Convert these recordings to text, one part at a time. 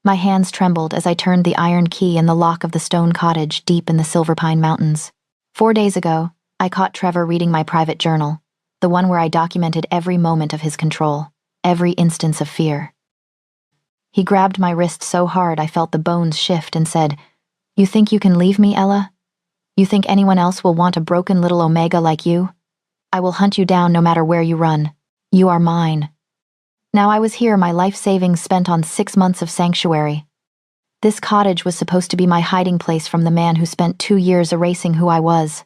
My hands trembled as I turned the iron key in the lock of the stone cottage deep in the Silver Pine Mountains. 4 days ago, I caught Trevor reading my private journal, the one where I documented every moment of his control, every instance of fear. He grabbed my wrist so hard I felt the bones shift and said, "You think you can leave me, Ella? You think anyone else will want a broken little Omega like you? I will hunt you down no matter where you run. You are mine." Now I was here, my life savings spent on 6 months of sanctuary. This cottage was supposed to be my hiding place from the man who spent 2 years erasing who I was.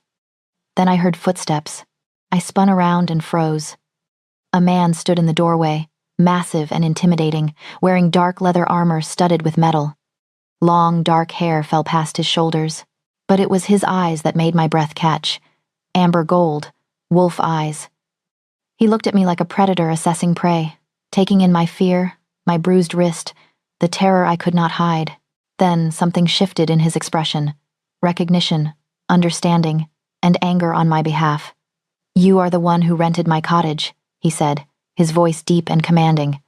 Then I heard footsteps. I spun around and froze. A man stood in the doorway, massive and intimidating, wearing dark leather armor studded with metal. Long, dark hair fell past his shoulders, but it was his eyes that made my breath catch. Amber gold, wolf eyes. He looked at me like a predator assessing prey, taking in my fear, my bruised wrist, the terror I could not hide. Then something shifted in his expression. Recognition, understanding, and anger on my behalf. "You are the one who rented my cottage," he said, his voice deep and commanding.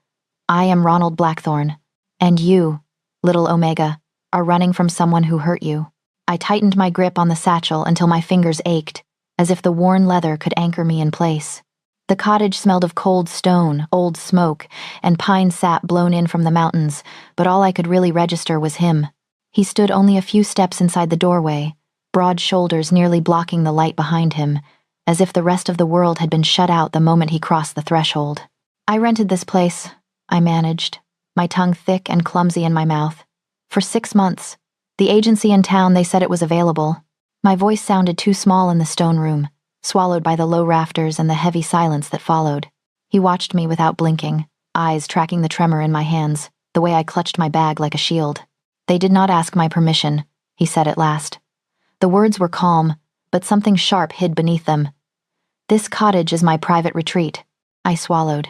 "I am Ronald Blackthorne, and you, little Omega, are running from someone who hurt you." I tightened my grip on the satchel until my fingers ached, as if the worn leather could anchor me in place. The cottage smelled of cold stone, old smoke, and pine sap blown in from the mountains, but all I could really register was him. He stood only a few steps inside the doorway, broad shoulders nearly blocking the light behind him, as if the rest of the world had been shut out the moment he crossed the threshold. "I rented this place," I managed, my tongue thick and clumsy in my mouth. "For 6 months. The agency in town, they said it was available." My voice sounded too small in the stone room, swallowed by the low rafters and the heavy silence that followed. He watched me without blinking, eyes tracking the tremor in my hands, the way I clutched my bag like a shield. "They did not ask my permission," he said at last. The words were calm, but something sharp hid beneath them. "This cottage is my private retreat." I swallowed.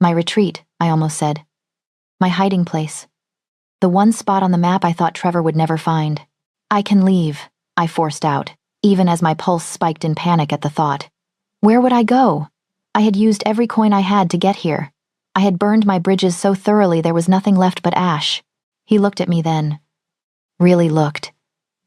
"My retreat," I almost said. "My hiding place. The one spot on the map I thought Trevor would never find." "I can leave," I forced out, even as my pulse spiked in panic at the thought. Where would I go? I had used every coin I had to get here. I had burned my bridges so thoroughly there was nothing left but ash. He looked at me then. Really looked.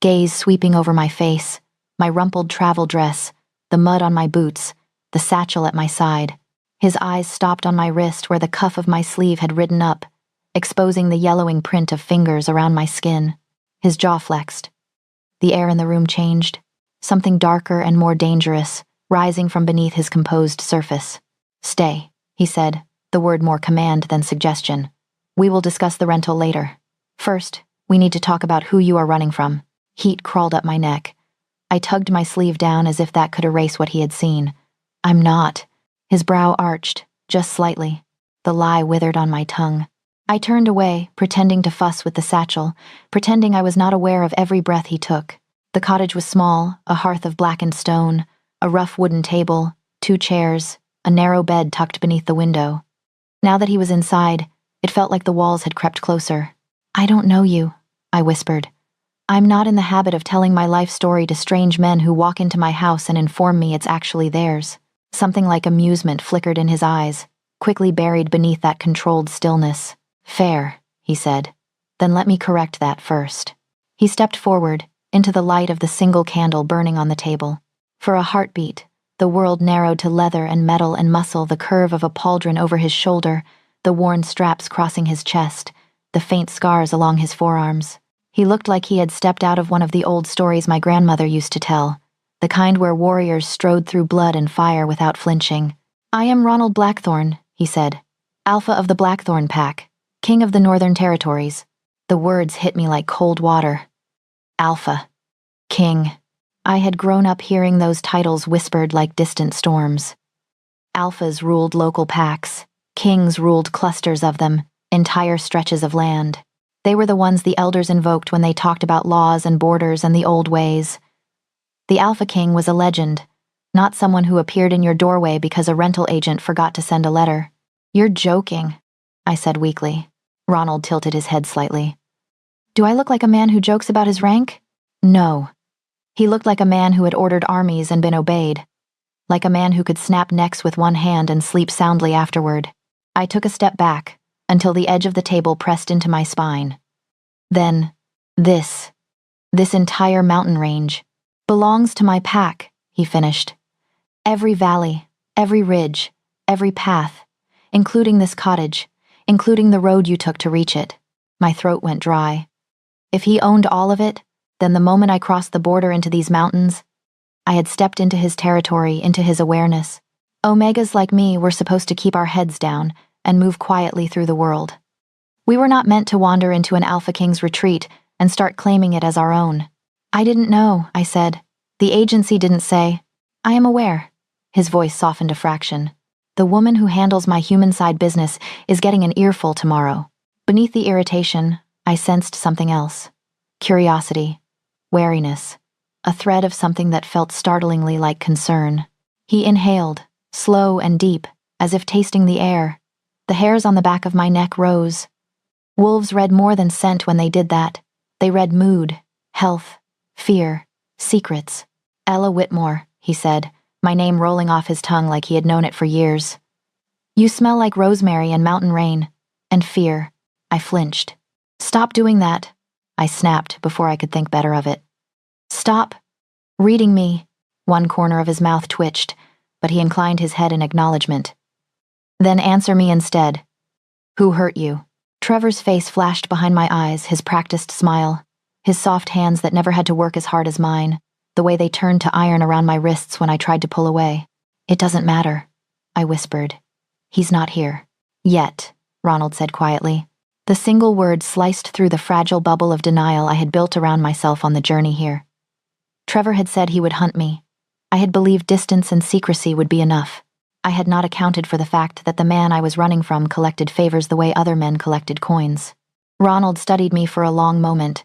Gaze sweeping over my face, my rumpled travel dress, the mud on my boots, the satchel at my side. His eyes stopped on my wrist where the cuff of my sleeve had ridden up, exposing the yellowing print of fingers around my skin. His jaw flexed. The air in the room changed, something darker and more dangerous, rising from beneath his composed surface. "Stay," he said, the word more command than suggestion. "We will discuss the rental later. First, we need to talk about who you are running from." Heat crawled up my neck. I tugged my sleeve down as if that could erase what he had seen. "I'm not." His brow arched, just slightly. The lie withered on my tongue. I turned away, pretending to fuss with the satchel, pretending I was not aware of every breath he took. The cottage was small, a hearth of blackened stone, a rough wooden table, 2 chairs, a narrow bed tucked beneath the window. Now that he was inside, it felt like the walls had crept closer. "I don't know you," I whispered. "I'm not in the habit of telling my life story to strange men who walk into my house and inform me it's actually theirs." Something like amusement flickered in his eyes, quickly buried beneath that controlled stillness. "Fair," he said. "Then let me correct that first." He stepped forward, into the light of the single candle burning on the table. For a heartbeat, the world narrowed to leather and metal and muscle, the curve of a pauldron over his shoulder, the worn straps crossing his chest, the faint scars along his forearms. He looked like he had stepped out of one of the old stories my grandmother used to tell, the kind where warriors strode through blood and fire without flinching. "I am Ronald Blackthorne," he said. "Alpha of the Blackthorne Pack, King of the Northern Territories." The words hit me like cold water. Alpha. King. I had grown up hearing those titles whispered like distant storms. Alphas ruled local packs. Kings ruled clusters of them, entire stretches of land. They were the ones the elders invoked when they talked about laws and borders and the old ways. The Alpha King was a legend, not someone who appeared in your doorway because a rental agent forgot to send a letter. "You're joking," I said weakly. Ronald tilted his head slightly. "Do I look like a man who jokes about his rank?" No. He looked like a man who had ordered armies and been obeyed. Like a man who could snap necks with one hand and sleep soundly afterward. I took a step back, until the edge of the table pressed into my spine. Then, this entire mountain range belongs to my pack, he finished. Every valley, every ridge, every path, including this cottage, including the road you took to reach it. My throat went dry. If he owned all of it, then the moment I crossed the border into these mountains, I had stepped into his territory, into his awareness. Omegas like me were supposed to keep our heads down and move quietly through the world. We were not meant to wander into an Alpha King's retreat and start claiming it as our own. I didn't know, I said. The agency didn't say. I am aware. His voice softened a fraction. The woman who handles my human side business is getting an earful tomorrow. Beneath the irritation, I sensed something else. Curiosity. Wariness. A thread of something that felt startlingly like concern. He inhaled, slow and deep, as if tasting the air. The hairs on the back of my neck rose. Wolves read more than scent when they did that. They read mood, health, fear, secrets. Ella Whitmore, he said, my name rolling off his tongue like he had known it for years. You smell like rosemary and mountain rain. And fear. I flinched. Stop doing that, I snapped before I could think better of it. Stop reading me. One corner of his mouth twitched, but he inclined his head in acknowledgement. Then answer me instead. Who hurt you? Trevor's face flashed behind my eyes, his practiced smile, his soft hands that never had to work as hard as mine, the way they turned to iron around my wrists when I tried to pull away. It doesn't matter, I whispered. He's not here. Yet, Ronald said quietly. The single word sliced through the fragile bubble of denial I had built around myself on the journey here. Trevor had said he would hunt me. I had believed distance and secrecy would be enough. I had not accounted for the fact that the man I was running from collected favors the way other men collected coins. Ronald studied me for a long moment.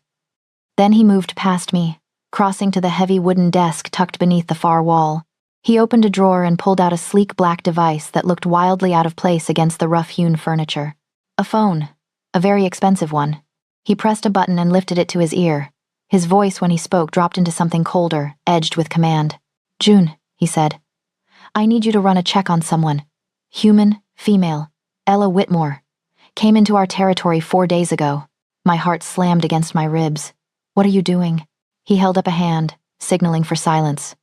Then he moved past me, crossing to the heavy wooden desk tucked beneath the far wall. He opened a drawer and pulled out a sleek black device that looked wildly out of place against the rough-hewn furniture. A phone. A very expensive one. He pressed a button and lifted it to his ear. His voice when he spoke dropped into something colder, edged with command. June, he said. I need you to run a check on someone. Human, female, Ella Whitmore. Came into our territory 4 days ago. My heart slammed against my ribs. What are you doing? He held up a hand, signaling for silence.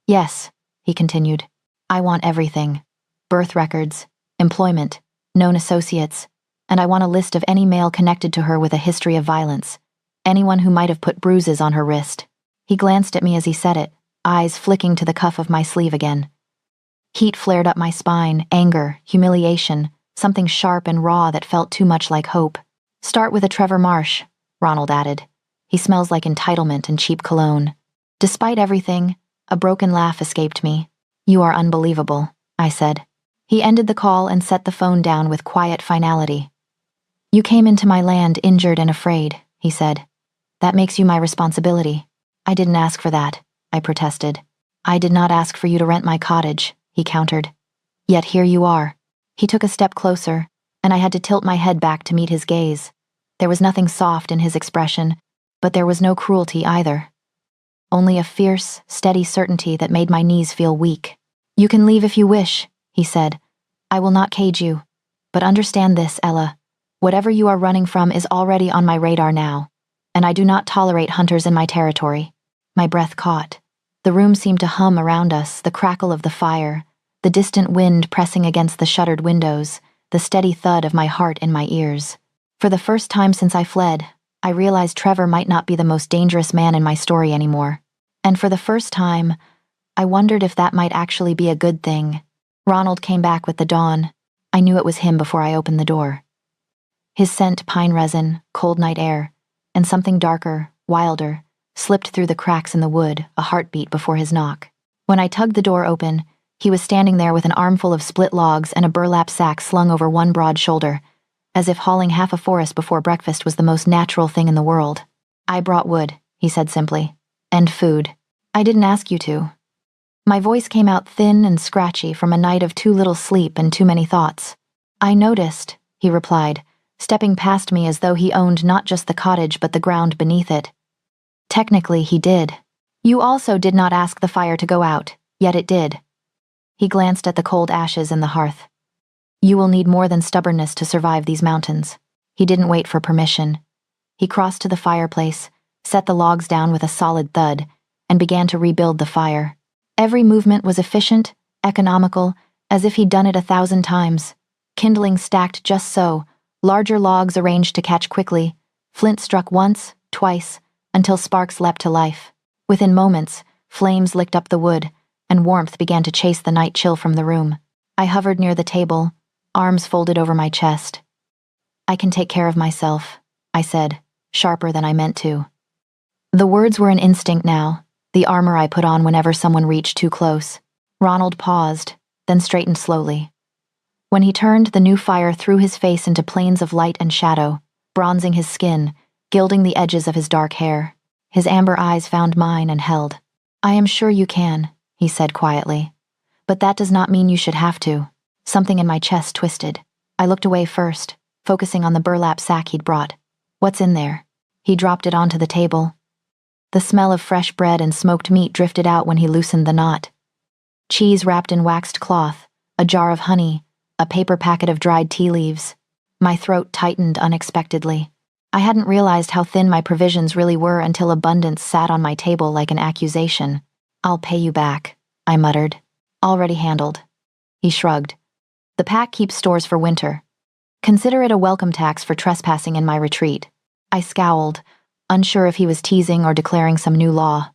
Yes, he continued. I want everything. Birth records, employment, known associates, and I want a list of any male connected to her with a history of violence. Anyone who might have put bruises on her wrist. He glanced at me as he said it, eyes flicking to the cuff of my sleeve again. Heat flared up my spine, anger, humiliation, something sharp and raw that felt too much like hope. Start with a Trevor Marsh, Ronald added. He smells like entitlement and cheap cologne. Despite everything, a broken laugh escaped me. You are unbelievable, I said. He ended the call and set the phone down with quiet finality. You came into my land injured and afraid, he said. That makes you my responsibility. I didn't ask for that, I protested. I did not ask for you to rent my cottage, he countered. Yet here you are. He took a step closer, and I had to tilt my head back to meet his gaze. There was nothing soft in his expression, but there was no cruelty either. Only a fierce, steady certainty that made my knees feel weak. You can leave if you wish, he said. I will not cage you. But understand this, Ella. Whatever you are running from is already on my radar now, and I do not tolerate hunters in my territory. My breath caught. The room seemed to hum around us, the crackle of the fire, the distant wind pressing against the shuttered windows, the steady thud of my heart in my ears. For the first time since I fled, I realized Trevor might not be the most dangerous man in my story anymore. And for the first time, I wondered if that might actually be a good thing. Ronald came back with the dawn. I knew it was him before I opened the door. His scent, pine resin, cold night air, and something darker, wilder, slipped through the cracks in the wood, a heartbeat before his knock. When I tugged the door open, he was standing there with an armful of split logs and a burlap sack slung over one broad shoulder, as if hauling half a forest before breakfast was the most natural thing in the world. I brought wood, he said simply, and food. I didn't ask you to. My voice came out thin and scratchy from a night of too little sleep and too many thoughts. I noticed, he replied, stepping past me as though he owned not just the cottage but the ground beneath it. Technically, he did. You also did not ask the fire to go out, yet it did. He glanced at the cold ashes in the hearth. You will need more than stubbornness to survive these mountains. He didn't wait for permission. He crossed to the fireplace, set the logs down with a solid thud, and began to rebuild the fire. Every movement was efficient, economical, as if he'd done it 1,000 times. Kindling stacked just so, larger logs arranged to catch quickly. Flint struck once, twice, until sparks leapt to life. Within moments, flames licked up the wood, and warmth began to chase the night chill from the room. I hovered near the table, arms folded over my chest. "I can take care of myself," I said, sharper than I meant to. The words were an instinct now, the armor I put on whenever someone reached too close. Ronald paused, then straightened slowly. When he turned, the new fire threw his face into planes of light and shadow, bronzing his skin, gilding the edges of his dark hair. His amber eyes found mine and held. "I am sure you can," he said quietly. "But that does not mean you should have to." Something in my chest twisted. I looked away first, focusing on the burlap sack he'd brought. "What's in there?" He dropped it onto the table. The smell of fresh bread and smoked meat drifted out when he loosened the knot. Cheese wrapped in waxed cloth, a jar of honey, a paper packet of dried tea leaves. My throat tightened unexpectedly. I hadn't realized how thin my provisions really were until abundance sat on my table like an accusation. "I'll pay you back," I muttered. "Already handled." He shrugged. "The pack keeps stores for winter. Consider it a welcome tax for trespassing in my retreat." I scowled, unsure if he was teasing or declaring some new law.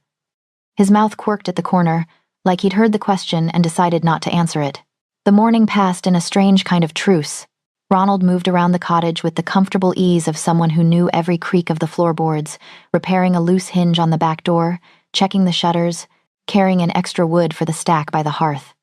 His mouth quirked at the corner, like he'd heard the question and decided not to answer it. The morning passed in a strange kind of truce. Ronald moved around the cottage with the comfortable ease of someone who knew every creak of the floorboards, repairing a loose hinge on the back door, checking the shutters, carrying in extra wood for the stack by the hearth.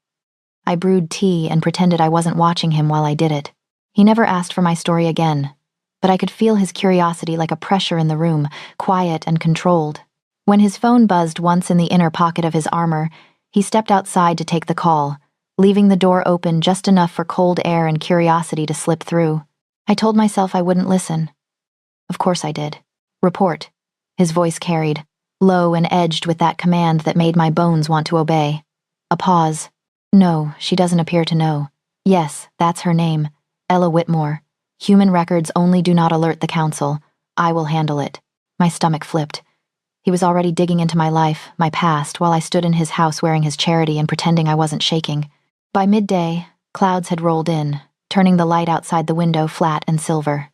I brewed tea and pretended I wasn't watching him while I did it. He never asked for my story again, but I could feel his curiosity like a pressure in the room, quiet and controlled. When his phone buzzed once in the inner pocket of his armor, he stepped outside to take the call, leaving the door open just enough for cold air and curiosity to slip through. I told myself I wouldn't listen. Of course I did. "Report," his voice carried, low and edged with that command that made my bones want to obey. A pause. "No, she doesn't appear to know. Yes, that's her name. Ella Whitmore. Human records only do not alert the council. I will handle it." My stomach flipped. He was already digging into my life, my past, while I stood in his house wearing his charity and pretending I wasn't shaking. By midday, clouds had rolled in, turning the light outside the window flat and silver.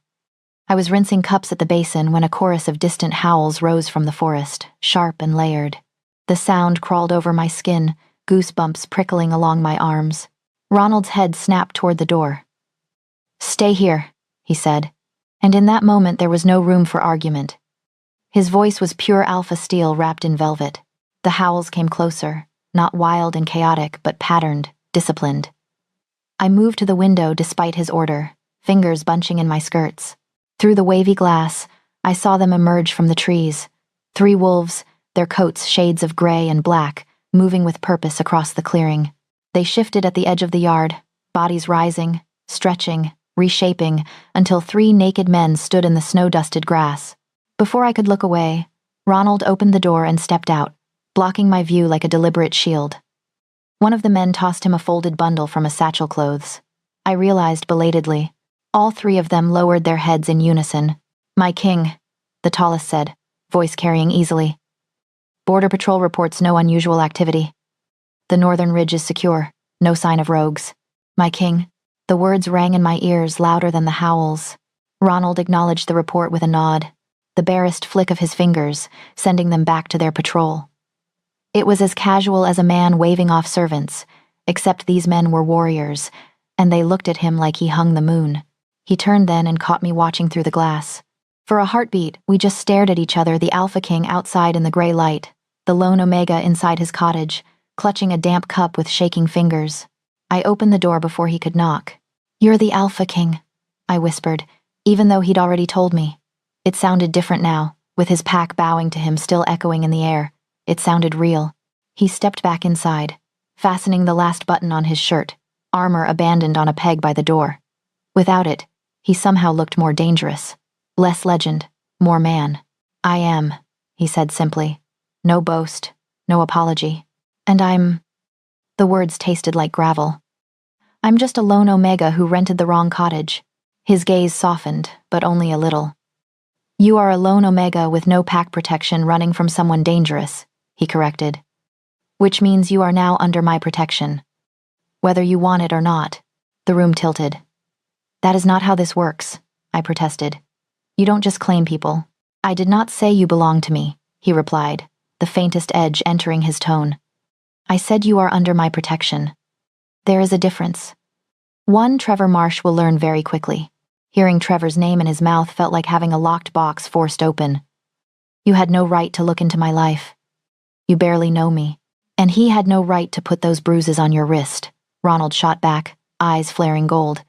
I was rinsing cups at the basin when a chorus of distant howls rose from the forest, sharp and layered. The sound crawled over my skin, goosebumps prickling along my arms. Ronald's head snapped toward the door. "Stay here," he said, and in that moment there was no room for argument. His voice was pure alpha steel wrapped in velvet. The howls came closer, not wild and chaotic, but patterned, disciplined. I moved to the window despite his order, fingers bunching in my skirts. Through the wavy glass, I saw them emerge from the trees. 3 wolves, their coats shades of gray and black, moving with purpose across the clearing. They shifted at the edge of the yard, bodies rising, stretching, reshaping, until 3 naked men stood in the snow-dusted grass. Before I could look away, Ronald opened the door and stepped out, blocking my view like a deliberate shield. One of the men tossed him a folded bundle from a satchel clothes. I realized belatedly. All 3 of them lowered their heads in unison. "My king," the tallest said, voice carrying easily. "Border Patrol reports no unusual activity. The northern ridge is secure, no sign of rogues." "My king." The words rang in my ears louder than the howls. Ronald acknowledged the report with a nod, the barest flick of his fingers, sending them back to their patrol. It was as casual as a man waving off servants, except these men were warriors, and they looked at him like he hung the moon. He turned then and caught me watching through the glass. For a heartbeat, we just stared at each other, the Alpha King outside in the gray light, the lone Omega inside his cottage, clutching a damp cup with shaking fingers. I opened the door before he could knock. "You're the Alpha King," I whispered, even though he'd already told me. It sounded different now, with his pack bowing to him still echoing in the air. It sounded real. He stepped back inside, fastening the last button on his shirt, armor abandoned on a peg by the door. Without it, he somehow looked more dangerous. Less legend, more man. "I am," he said simply. No boast, no apology. "And I'm..." The words tasted like gravel. I'm just a lone Omega who rented the wrong cottage. His gaze softened, but only a little. You are a lone Omega with no pack protection running from someone dangerous, he corrected. Which means you are now under my protection. Whether you want it or not. The room tilted. That is not how this works, I protested. You don't just claim people. I did not say you belong to me, he replied, the faintest edge entering his tone. I said you are under my protection. There is a difference. One Trevor Marsh will learn very quickly. Hearing Trevor's name in his mouth felt like having a locked box forced open. You had no right to look into my life. You barely know me. And he had no right to put those bruises on your wrist, Ronald shot back, eyes flaring gold.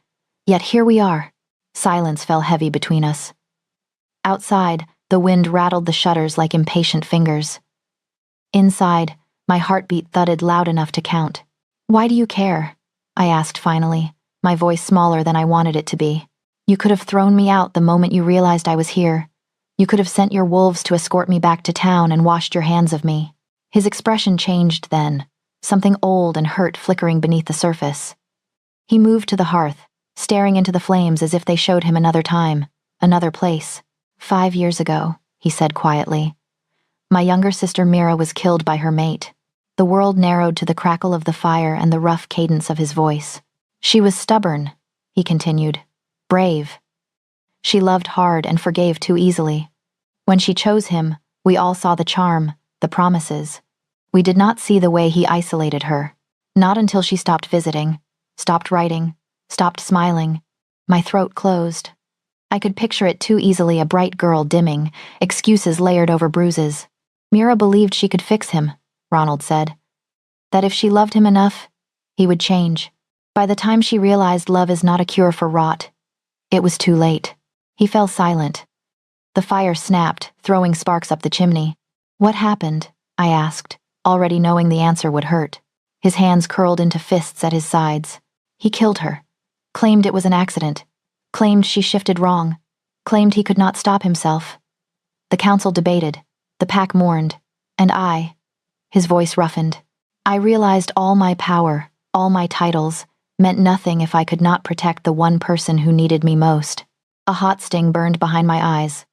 Yet here we are. Silence fell heavy between us. Outside, the wind rattled the shutters like impatient fingers. Inside, my heartbeat thudded loud enough to count. Why do you care? I asked finally, my voice smaller than I wanted it to be. You could have thrown me out the moment you realized I was here. You could have sent your wolves to escort me back to town and washed your hands of me. His expression changed then, something old and hurt flickering beneath the surface. He moved to the hearth, staring into the flames as if they showed him another time, another place. 5 years ago, he said quietly. My younger sister Mira was killed by her mate. The world narrowed to the crackle of the fire and the rough cadence of his voice. She was stubborn, he continued, brave. She loved hard and forgave too easily. When she chose him, we all saw the charm, the promises. We did not see the way he isolated her. Not until she stopped visiting, stopped writing, stopped smiling. My throat closed. I could picture it too easily, a bright girl dimming, excuses layered over bruises. Mira believed she could fix him, Ronald said. That if she loved him enough, he would change. By the time she realized love is not a cure for rot, it was too late. He fell silent. The fire snapped, throwing sparks up the chimney. What happened? I asked, already knowing the answer would hurt. His hands curled into fists at his sides. He killed her. Claimed it was an accident. Claimed she shifted wrong. Claimed he could not stop himself. The council debated. The pack mourned. And I. His voice roughened. I realized all my power, all my titles, meant nothing if I could not protect the one person who needed me most. A hot sting burned behind my eyes.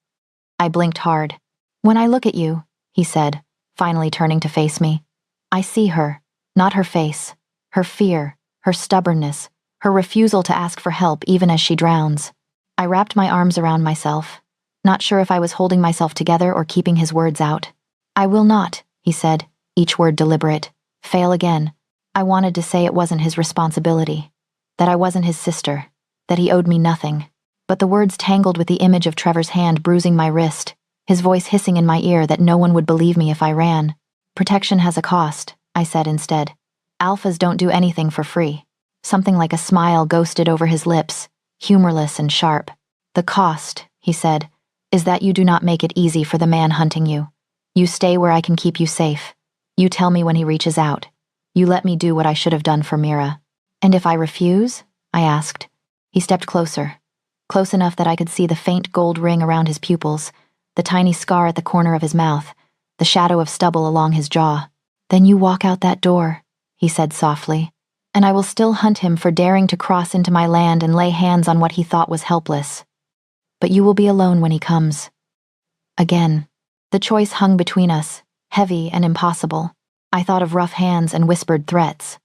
I blinked hard. When I look at you, he said, finally turning to face me, I see her, not her face, her fear, her stubbornness, her refusal to ask for help even as she drowns. I wrapped my arms around myself, not sure if I was holding myself together or keeping his words out. I will not, he said, each word deliberate, fail again. I wanted to say it wasn't his responsibility, that I wasn't his sister, that he owed me nothing. But the words tangled with the image of Trevor's hand bruising my wrist, his voice hissing in my ear that no one would believe me if I ran. Protection has a cost, I said instead. Alphas don't do anything for free. Something like a smile ghosted over his lips, humorless and sharp. The cost, he said, is that you do not make it easy for the man hunting you. You stay where I can keep you safe. You tell me when he reaches out. You let me do what I should have done for Mira. And if I refuse? I asked. He stepped closer, close enough that I could see the faint gold ring around his pupils, the tiny scar at the corner of his mouth, the shadow of stubble along his jaw. Then you walk out that door, he said softly, and I will still hunt him for daring to cross into my land and lay hands on what he thought was helpless. But you will be alone when he comes. Again. The choice hung between us, heavy and impossible. I thought of rough hands and whispered threats.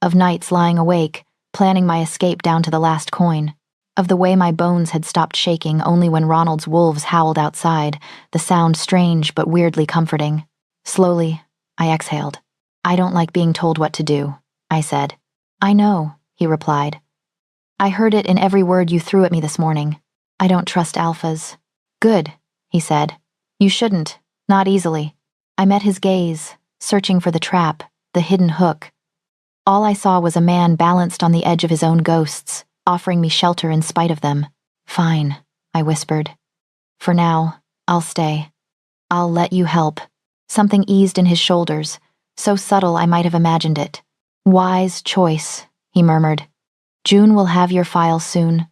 Of nights lying awake, planning my escape down to the last coin. Of the way my bones had stopped shaking only when Ronald's wolves howled outside, the sound strange but weirdly comforting. Slowly, I exhaled. I don't like being told what to do, I said. I know, he replied. I heard it in every word you threw at me this morning. I don't trust alphas. Good, he said. You shouldn't, not easily. I met his gaze, searching for the trap, the hidden hook. All I saw was a man balanced on the edge of his own ghosts, offering me shelter in spite of them. Fine, I whispered. For now, I'll stay. I'll let you help. Something eased in his shoulders, so subtle I might have imagined it. Wise choice, he murmured. June will have your file soon.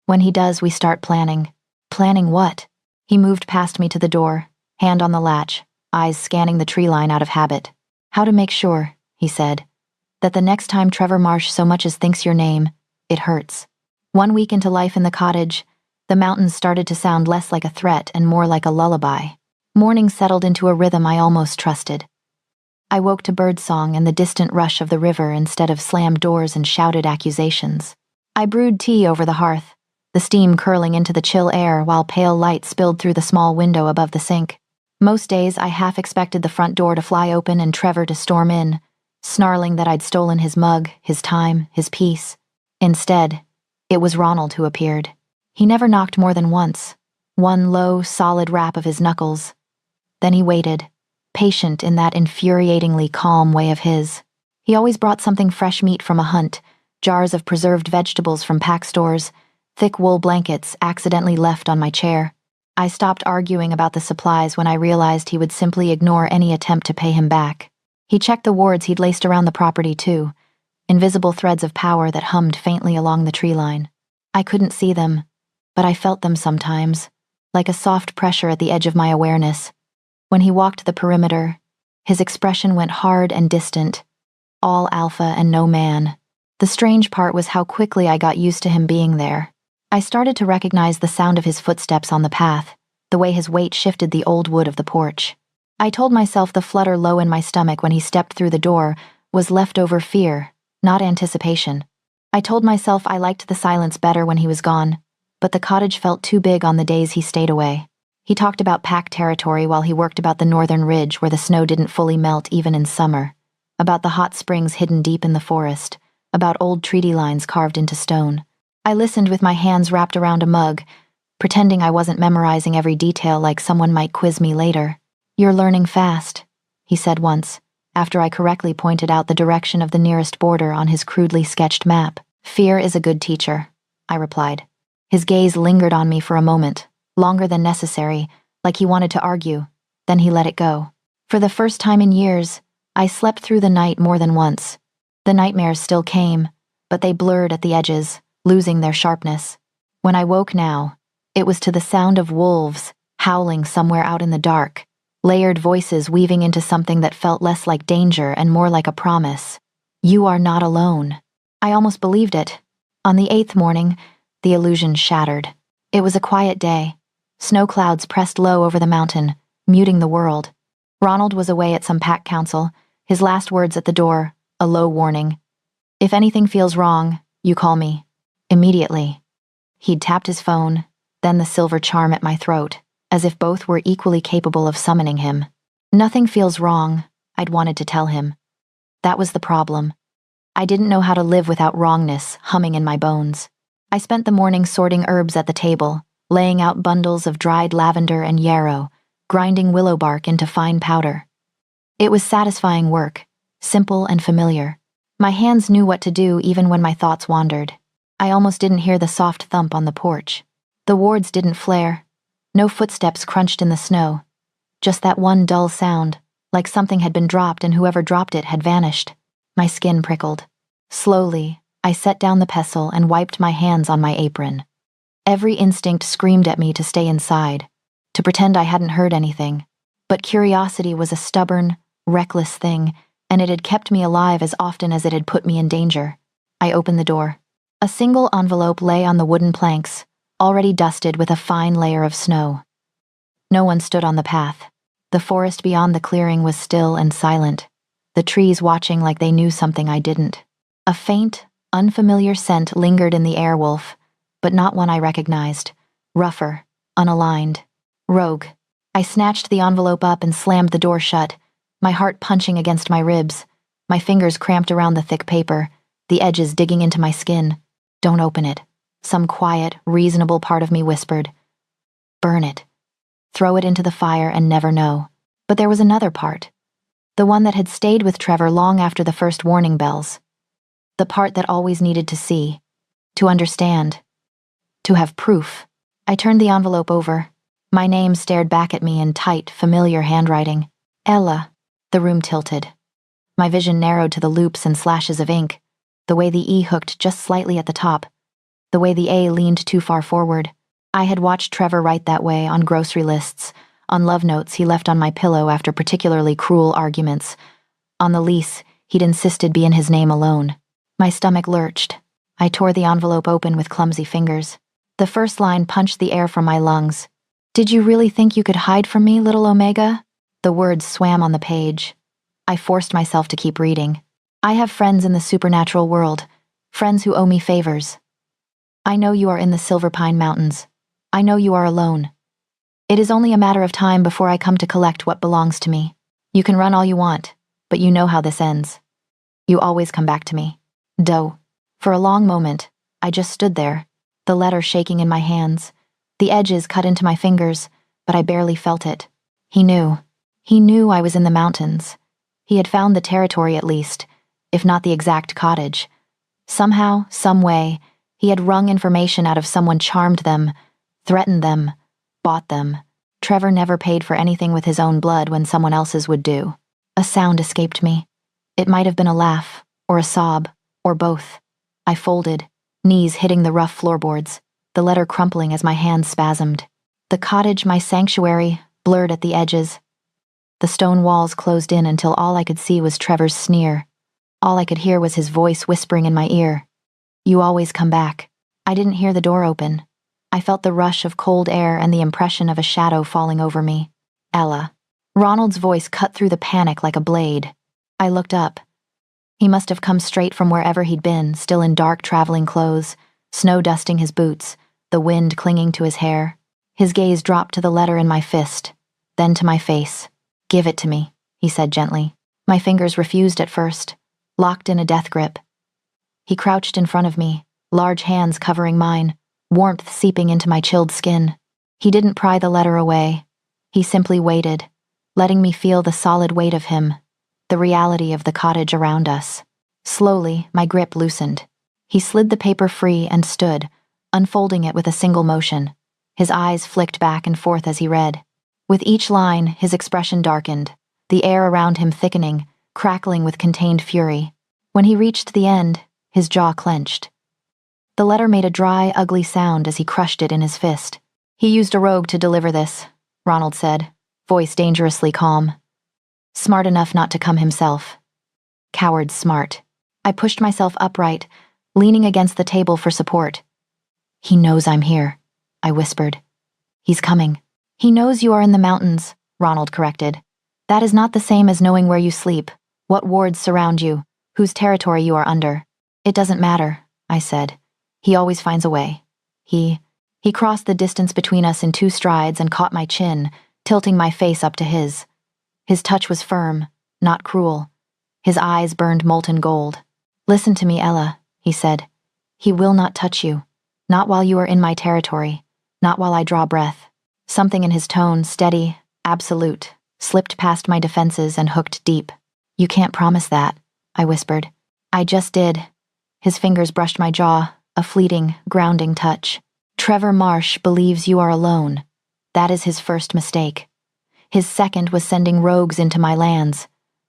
When he does, we start planning. Planning what? He moved past me to the door, hand on the latch, eyes scanning the tree line out of habit. How to make sure, he said, that the next time Trevor Marsh so much as thinks your name, it hurts. 1 week into life in the cottage, the mountains started to sound less like a threat and more like a lullaby. Morning settled into a rhythm I almost trusted. I woke to birdsong and the distant rush of the river instead of slammed doors and shouted accusations. I brewed tea over the hearth, the steam curling into the chill air while pale light spilled through the small window above the sink. Most days I half expected the front door to fly open and Trevor to storm in, snarling that I'd stolen his mug, his time, his peace. Instead, it was Ronald who appeared. He never knocked more than once, one low, solid rap of his knuckles. Then he waited, patient in that infuriatingly calm way of his. He always brought something fresh meat from a hunt, jars of preserved vegetables from pack stores, thick wool blankets accidentally left on my chair. I stopped arguing about the supplies when I realized he would simply ignore any attempt to pay him back. He checked the wards he'd laced around the property too, invisible threads of power that hummed faintly along the tree line. I couldn't see them, but I felt them sometimes, like a soft pressure at the edge of my awareness. When he walked the perimeter, his expression went hard and distant, all alpha and no man. The strange part was how quickly I got used to him being there. I started to recognize the sound of his footsteps on the path, the way his weight shifted the old wood of the porch. I told myself the flutter low in my stomach when he stepped through the door was leftover fear, not anticipation. I told myself I liked the silence better when he was gone, but the cottage felt too big on the days he stayed away. He talked about pack territory while he worked about the northern ridge where the snow didn't fully melt even in summer, about the hot springs hidden deep in the forest, about old treaty lines carved into stone. I listened with my hands wrapped around a mug, pretending I wasn't memorizing every detail like someone might quiz me later. "You're learning fast," he said once, after I correctly pointed out the direction of the nearest border on his crudely sketched map. "Fear is a good teacher," I replied. His gaze lingered on me for a moment, longer than necessary, like he wanted to argue. Then he let it go. For the first time in years, I slept through the night more than once. The nightmares still came, but they blurred at the edges, losing their sharpness. When I woke now, it was to the sound of wolves howling somewhere out in the dark, layered voices weaving into something that felt less like danger and more like a promise. "You are not alone." I almost believed it. On the 8th morning, the illusion shattered. It was a quiet day. Snow clouds pressed low over the mountain, muting the world. Ronald was away at some pack council, his last words at the door, a low warning. "If anything feels wrong, you call me." Immediately. He'd tapped his phone, then the silver charm at my throat, as if both were equally capable of summoning him. "Nothing feels wrong," I'd wanted to tell him. That was the problem. I didn't know how to live without wrongness humming in my bones. I spent the morning sorting herbs at the table, laying out bundles of dried lavender and yarrow, grinding willow bark into fine powder. It was satisfying work, simple and familiar. My hands knew what to do even when my thoughts wandered. I almost didn't hear the soft thump on the porch. The wards didn't flare. No footsteps crunched in the snow. Just that one dull sound, like something had been dropped and whoever dropped it had vanished. My skin prickled. Slowly, I set down the pestle and wiped my hands on my apron. Every instinct screamed at me to stay inside, to pretend I hadn't heard anything. But curiosity was a stubborn, reckless thing, and it had kept me alive as often as it had put me in danger. I opened the door. A single envelope lay on the wooden planks, already dusted with a fine layer of snow. No one stood on the path. The forest beyond the clearing was still and silent, the trees watching like they knew something I didn't. A faint, unfamiliar scent lingered in the air, wolf, but not one I recognized. Rougher, unaligned. Rogue. I snatched the envelope up and slammed the door shut, my heart punching against my ribs, my fingers cramped around the thick paper, the edges digging into my skin. "Don't open it," some quiet, reasonable part of me whispered. "Burn it. Throw it into the fire and never know." But there was another part. The one that had stayed with Trevor long after the first warning bells. The part that always needed to see, to understand, to have proof. I turned the envelope over. My name stared back at me in tight, familiar handwriting. Ella. The room tilted. My vision narrowed to the loops and slashes of ink, the way the E hooked just slightly at the top, the way the A leaned too far forward. I had watched Trevor write that way on grocery lists, on love notes he left on my pillow after particularly cruel arguments. On the lease He'd insisted be in his name alone. My stomach lurched. I tore the envelope open with clumsy fingers. The first line punched the air from my lungs. "Did you really think you could hide from me, little Omega?" The words swam on the page. I forced myself to keep reading. "I have friends in the supernatural world, friends who owe me favors. I know you are in the Silver Pine Mountains. I know you are alone. It is only a matter of time before I come to collect what belongs to me. You can run all you want, but you know how this ends. You always come back to me. Doe." For a long moment, I just stood there, the letter shaking in my hands, the edges cut into my fingers, but I barely felt it. He knew. He knew I was in the mountains. He had found the territory at least, if not the exact cottage. Somehow, some way, he had wrung information out of someone, charmed them, threatened them, bought them. Trevor never paid for anything with his own blood when someone else's would do. A sound escaped me. It might have been a laugh, or a sob, or both. I folded, knees hitting the rough floorboards, the letter crumpling as my hands spasmed. The cottage, my sanctuary, blurred at the edges. The stone walls closed in until all I could see was Trevor's sneer. All I could hear was his voice whispering in my ear. "You always come back." I didn't hear the door open. I felt the rush of cold air and the impression of a shadow falling over me. "Ella." Ronald's voice cut through the panic like a blade. I looked up. He must have come straight from wherever he'd been, still in dark traveling clothes, snow dusting his boots, the wind clinging to his hair. His gaze dropped to the letter in my fist, then to my face. "Give it to me," he said gently. My fingers refused at first, locked in a death grip. He crouched in front of me, large hands covering mine, warmth seeping into my chilled skin. He didn't pry the letter away. He simply waited, letting me feel the solid weight of him, the reality of the cottage around us. Slowly, my grip loosened. He slid the paper free and stood, unfolding it with a single motion. His eyes flicked back and forth as he read. With each line, his expression darkened, the air around him thickening, crackling with contained fury. When he reached the end, his jaw clenched. The letter made a dry, ugly sound as he crushed it in his fist. "He used a rogue to deliver this," Ronald said, voice dangerously calm. "Smart enough not to come himself. Coward smart." I pushed myself upright, leaning against the table for support. "He knows I'm here," I whispered. "He's coming." "He knows you are in the mountains," Ronald corrected. "That is not the same as knowing where you sleep, what wards surround you, whose territory you are under." "It doesn't matter," I said. "He always finds a way." He crossed the distance between us in 2 strides and caught my chin, tilting my face up to his. His touch was firm, not cruel. His eyes burned molten gold. "Listen to me, Ella," he said. "He will not touch you. Not while you are in my territory. Not while I draw breath." Something in his tone, steady, absolute, slipped past my defenses and hooked deep. "You can't promise that," I whispered. "I just did." His fingers brushed my jaw, a fleeting, grounding touch. "Trevor Marsh believes you are alone. That is his first mistake. His second was sending rogues into my lands.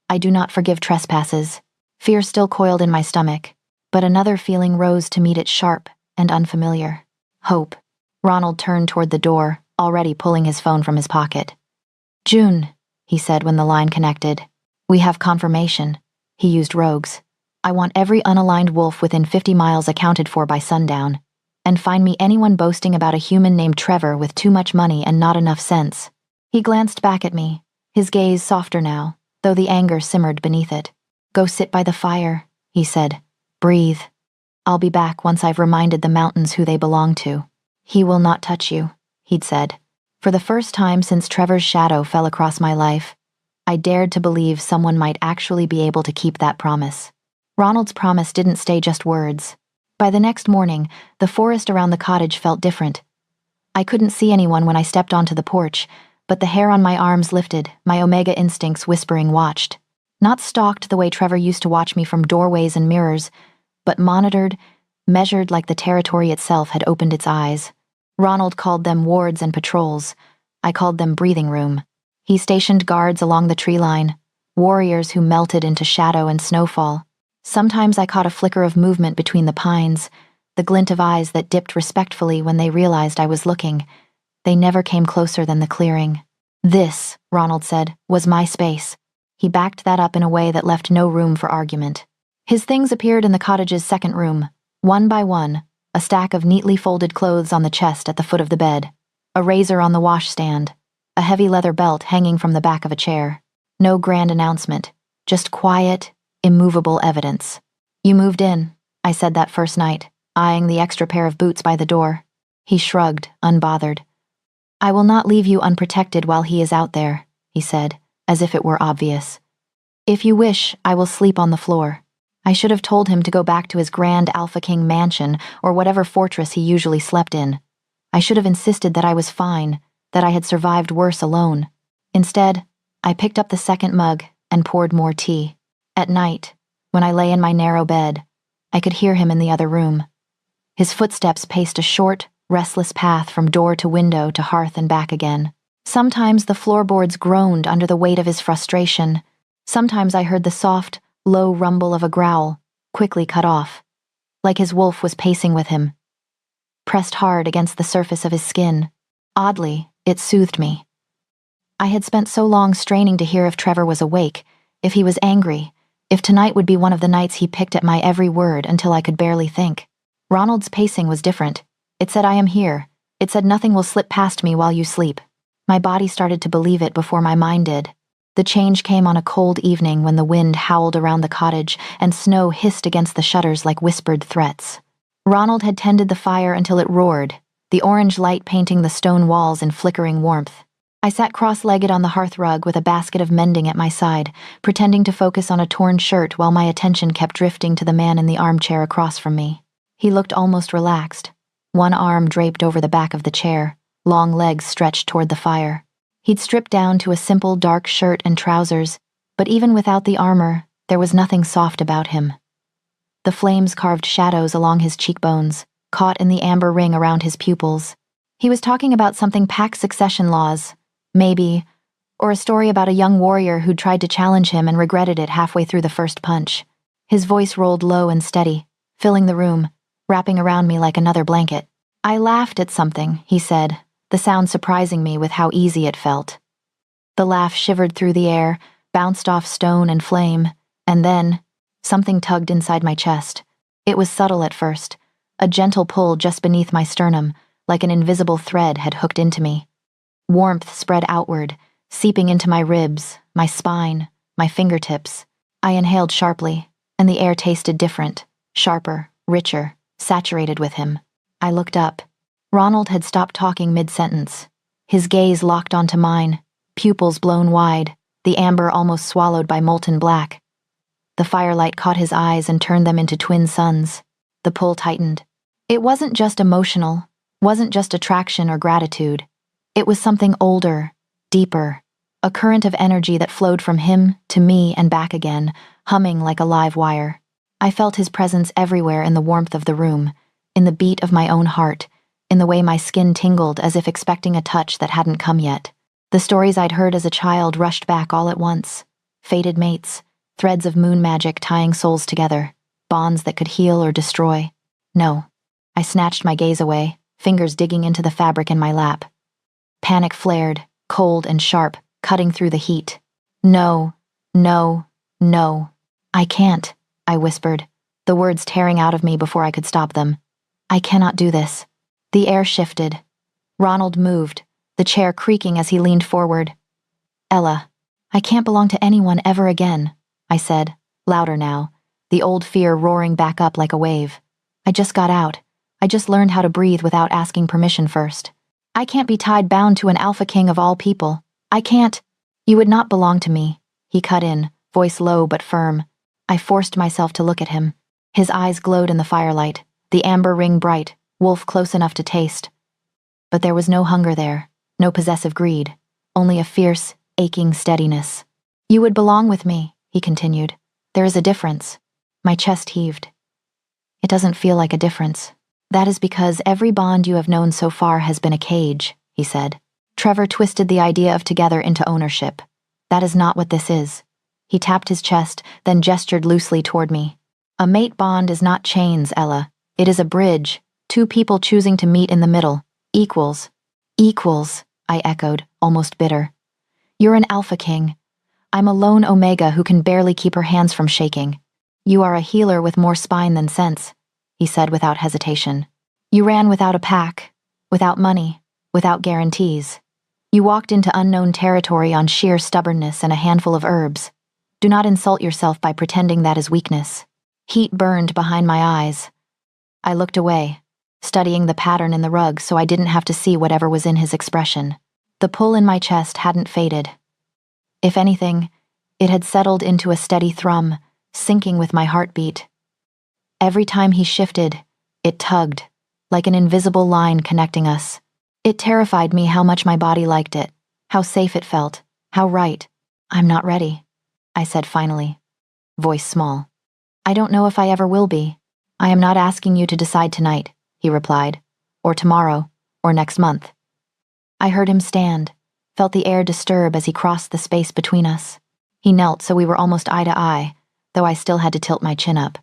I do not forgive trespasses." Fear still coiled in my stomach, but another feeling rose to meet it, sharp and unfamiliar. Hope. Ronald turned toward the door, already pulling his phone from his pocket. "June," he said when the line connected. "We have confirmation. He used rogues. I want every unaligned wolf within 50 miles accounted for by sundown. And find me anyone boasting about a human named Trevor with too much money and not enough sense." He glanced back at me, his gaze softer now, though the anger simmered beneath it. "Go sit by the fire," he said. "Breathe. I'll be back once I've reminded the mountains who they belong to." "He will not touch you," he'd said. For the first time since Trevor's shadow fell across my life, I dared to believe someone might actually be able to keep that promise. Ronald's promise didn't stay just words. By the next morning, the forest around the cottage felt different. I couldn't see anyone when I stepped onto the porch, but the hair on my arms lifted, my Omega instincts whispering watched. Not stalked the way Trevor used to watch me from doorways and mirrors, but monitored, measured like the territory itself had opened its eyes. Ronald called them wards and patrols. I called them breathing room. He stationed guards along the tree line, warriors who melted into shadow and snowfall. Sometimes I caught a flicker of movement between the pines, the glint of eyes that dipped respectfully when they realized I was looking. They never came closer than the clearing. "This," Ronald said, "was my space. He backed that up in a way that left no room for argument. His things appeared in the cottage's second room, one by one, a stack of neatly folded clothes on the chest at the foot of the bed, a razor on the washstand, a heavy leather belt hanging from the back of a chair. No grand announcement, just quiet, immovable evidence. "You moved in," I said that first night, eyeing the extra pair of boots by the door. He shrugged, unbothered. "I will not leave you unprotected while he is out there," he said, as if it were obvious. "If you wish, I will sleep on the floor." I should have told him to go back to his grand Alpha King mansion or whatever fortress he usually slept in. I should have insisted that I was fine, that I had survived worse alone. Instead, I picked up the second mug and poured more tea. At night, when I lay in my narrow bed, I could hear him in the other room. His footsteps paced a short, restless path from door to window to hearth and back again. Sometimes the floorboards groaned under the weight of his frustration. Sometimes I heard the soft, low rumble of a growl, quickly cut off, like his wolf was pacing with him, pressed hard against the surface of his skin. Oddly, it soothed me. I had spent so long straining to hear if Trevor was awake, if he was angry, if tonight would be one of the nights he picked at my every word until I could barely think. Ronald's pacing was different. It said, "I am here." It said, "Nothing will slip past me while you sleep." My body started to believe it before my mind did. The change came on a cold evening when the wind howled around the cottage and snow hissed against the shutters like whispered threats. Ronald had tended the fire until it roared, the orange light painting the stone walls in flickering warmth. I sat cross-legged on the hearth rug with a basket of mending at my side, pretending to focus on a torn shirt while my attention kept drifting to the man in the armchair across from me. He looked almost relaxed, one arm draped over the back of the chair, long legs stretched toward the fire. He'd stripped down to a simple dark shirt and trousers, but even without the armor, there was nothing soft about him. The flames carved shadows along his cheekbones, caught in the amber ring around his pupils. He was talking about something pack succession laws, maybe, or a story about a young warrior who'd tried to challenge him and regretted it halfway through the first punch. His voice rolled low and steady, filling the room, wrapping around me like another blanket. "I laughed at something," he said, the sound surprising me with how easy it felt. The laugh shivered through the air, bounced off stone and flame, and then, something tugged inside my chest. It was subtle at first, a gentle pull just beneath my sternum, like an invisible thread had hooked into me. Warmth spread outward, seeping into my ribs, my spine, my fingertips. I inhaled sharply, and the air tasted different, sharper, richer, saturated with him. I looked up. Ronald had stopped talking mid-sentence. His gaze locked onto mine, pupils blown wide, the amber almost swallowed by molten black. The firelight caught his eyes and turned them into twin suns. The pull tightened. It wasn't just emotional, wasn't just attraction or gratitude. It was something older, deeper, a current of energy that flowed from him to me and back again, humming like a live wire. I felt his presence everywhere in the warmth of the room, in the beat of my own heart, in the way my skin tingled as if expecting a touch that hadn't come yet. The stories I'd heard as a child rushed back all at once. Fated mates, threads of moon magic tying souls together, bonds that could heal or destroy. No. I snatched my gaze away, fingers digging into the fabric in my lap. Panic flared, cold and sharp, cutting through the heat. "No, no, no. I can't," I whispered, the words tearing out of me before I could stop them. "I cannot do this." The air shifted. Ronald moved, the chair creaking as he leaned forward. "Ella, I can't belong to anyone ever again," I said, louder now, the old fear roaring back up like a wave. "I just got out. I just learned how to breathe without asking permission first. I can't be tied bound to an Alpha King of all people. I can't." "You would not belong to me," he cut in, voice low but firm. I forced myself to look at him. His eyes glowed in the firelight, the amber ring bright, wolf close enough to taste. But there was no hunger there, no possessive greed, only a fierce, aching steadiness. "You would belong with me," he continued. "There is a difference." My chest heaved. "It doesn't feel like a difference." "That is because every bond you have known so far has been a cage," he said. Trevor twisted the idea of together into ownership. "That is not what this is." He tapped his chest, then gestured loosely toward me. "A mate bond is not chains, Ella. It is a bridge, two people choosing to meet in the middle. Equals." "Equals," I echoed, almost bitter. "You're an Alpha King. I'm a lone omega who can barely keep her hands from shaking. You are a healer with more spine than sense, he said without hesitation. You ran without a pack, without money, without guarantees. You walked into unknown territory on sheer stubbornness and a handful of herbs. Do not insult yourself by pretending that is weakness. Heat burned behind my eyes. I looked away, studying the pattern in the rug so I didn't have to see whatever was in his expression. The pull in my chest hadn't faded. If anything, it had settled into a steady thrum, syncing with my heartbeat. Every time he shifted, it tugged, like an invisible line connecting us. It terrified me how much my body liked it, how safe it felt, how right. I'm not ready, I said finally, voice small. I don't know if I ever will be. I am not asking you to decide tonight, he replied, or tomorrow, or next month. I heard him stand, felt the air disturb as he crossed the space between us. He knelt so we were almost eye to eye, though I still had to tilt my chin up.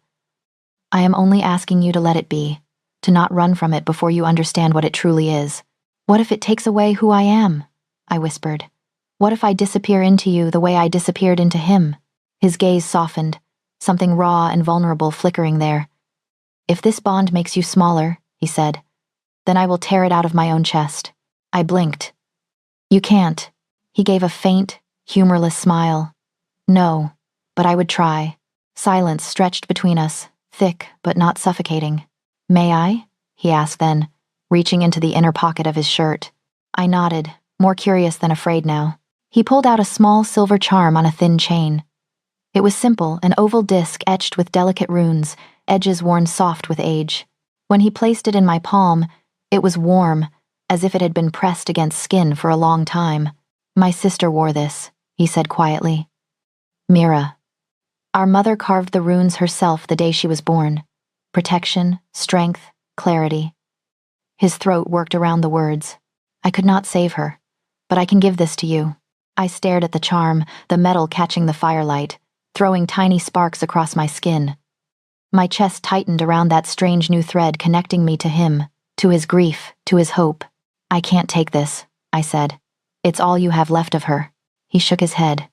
I am only asking you to let it be, to not run from it before you understand what it truly is. What if it takes away who I am? I whispered. What if I disappear into you the way I disappeared into him? His gaze softened, something raw and vulnerable flickering there. If this bond makes you smaller, he said, then I will tear it out of my own chest. I blinked. You can't. He gave a faint, humorless smile. No, but I would try. Silence stretched between us, thick but not suffocating. May I? He asked then, reaching into the inner pocket of his shirt. I nodded, more curious than afraid now. He pulled out a small silver charm on a thin chain. It was simple, an oval disc etched with delicate runes, edges worn soft with age. When he placed it in my palm, it was warm, as if it had been pressed against skin for a long time. My sister wore this, he said quietly. Mira. Our mother carved the runes herself the day she was born. Protection, strength, clarity. His throat worked around the words. I could not save her, but I can give this to you. I stared at the charm, the metal catching the firelight, throwing tiny sparks across my skin. My chest tightened around that strange new thread connecting me to him, to his grief, to his hope. I can't take this, I said. It's all you have left of her. He shook his head.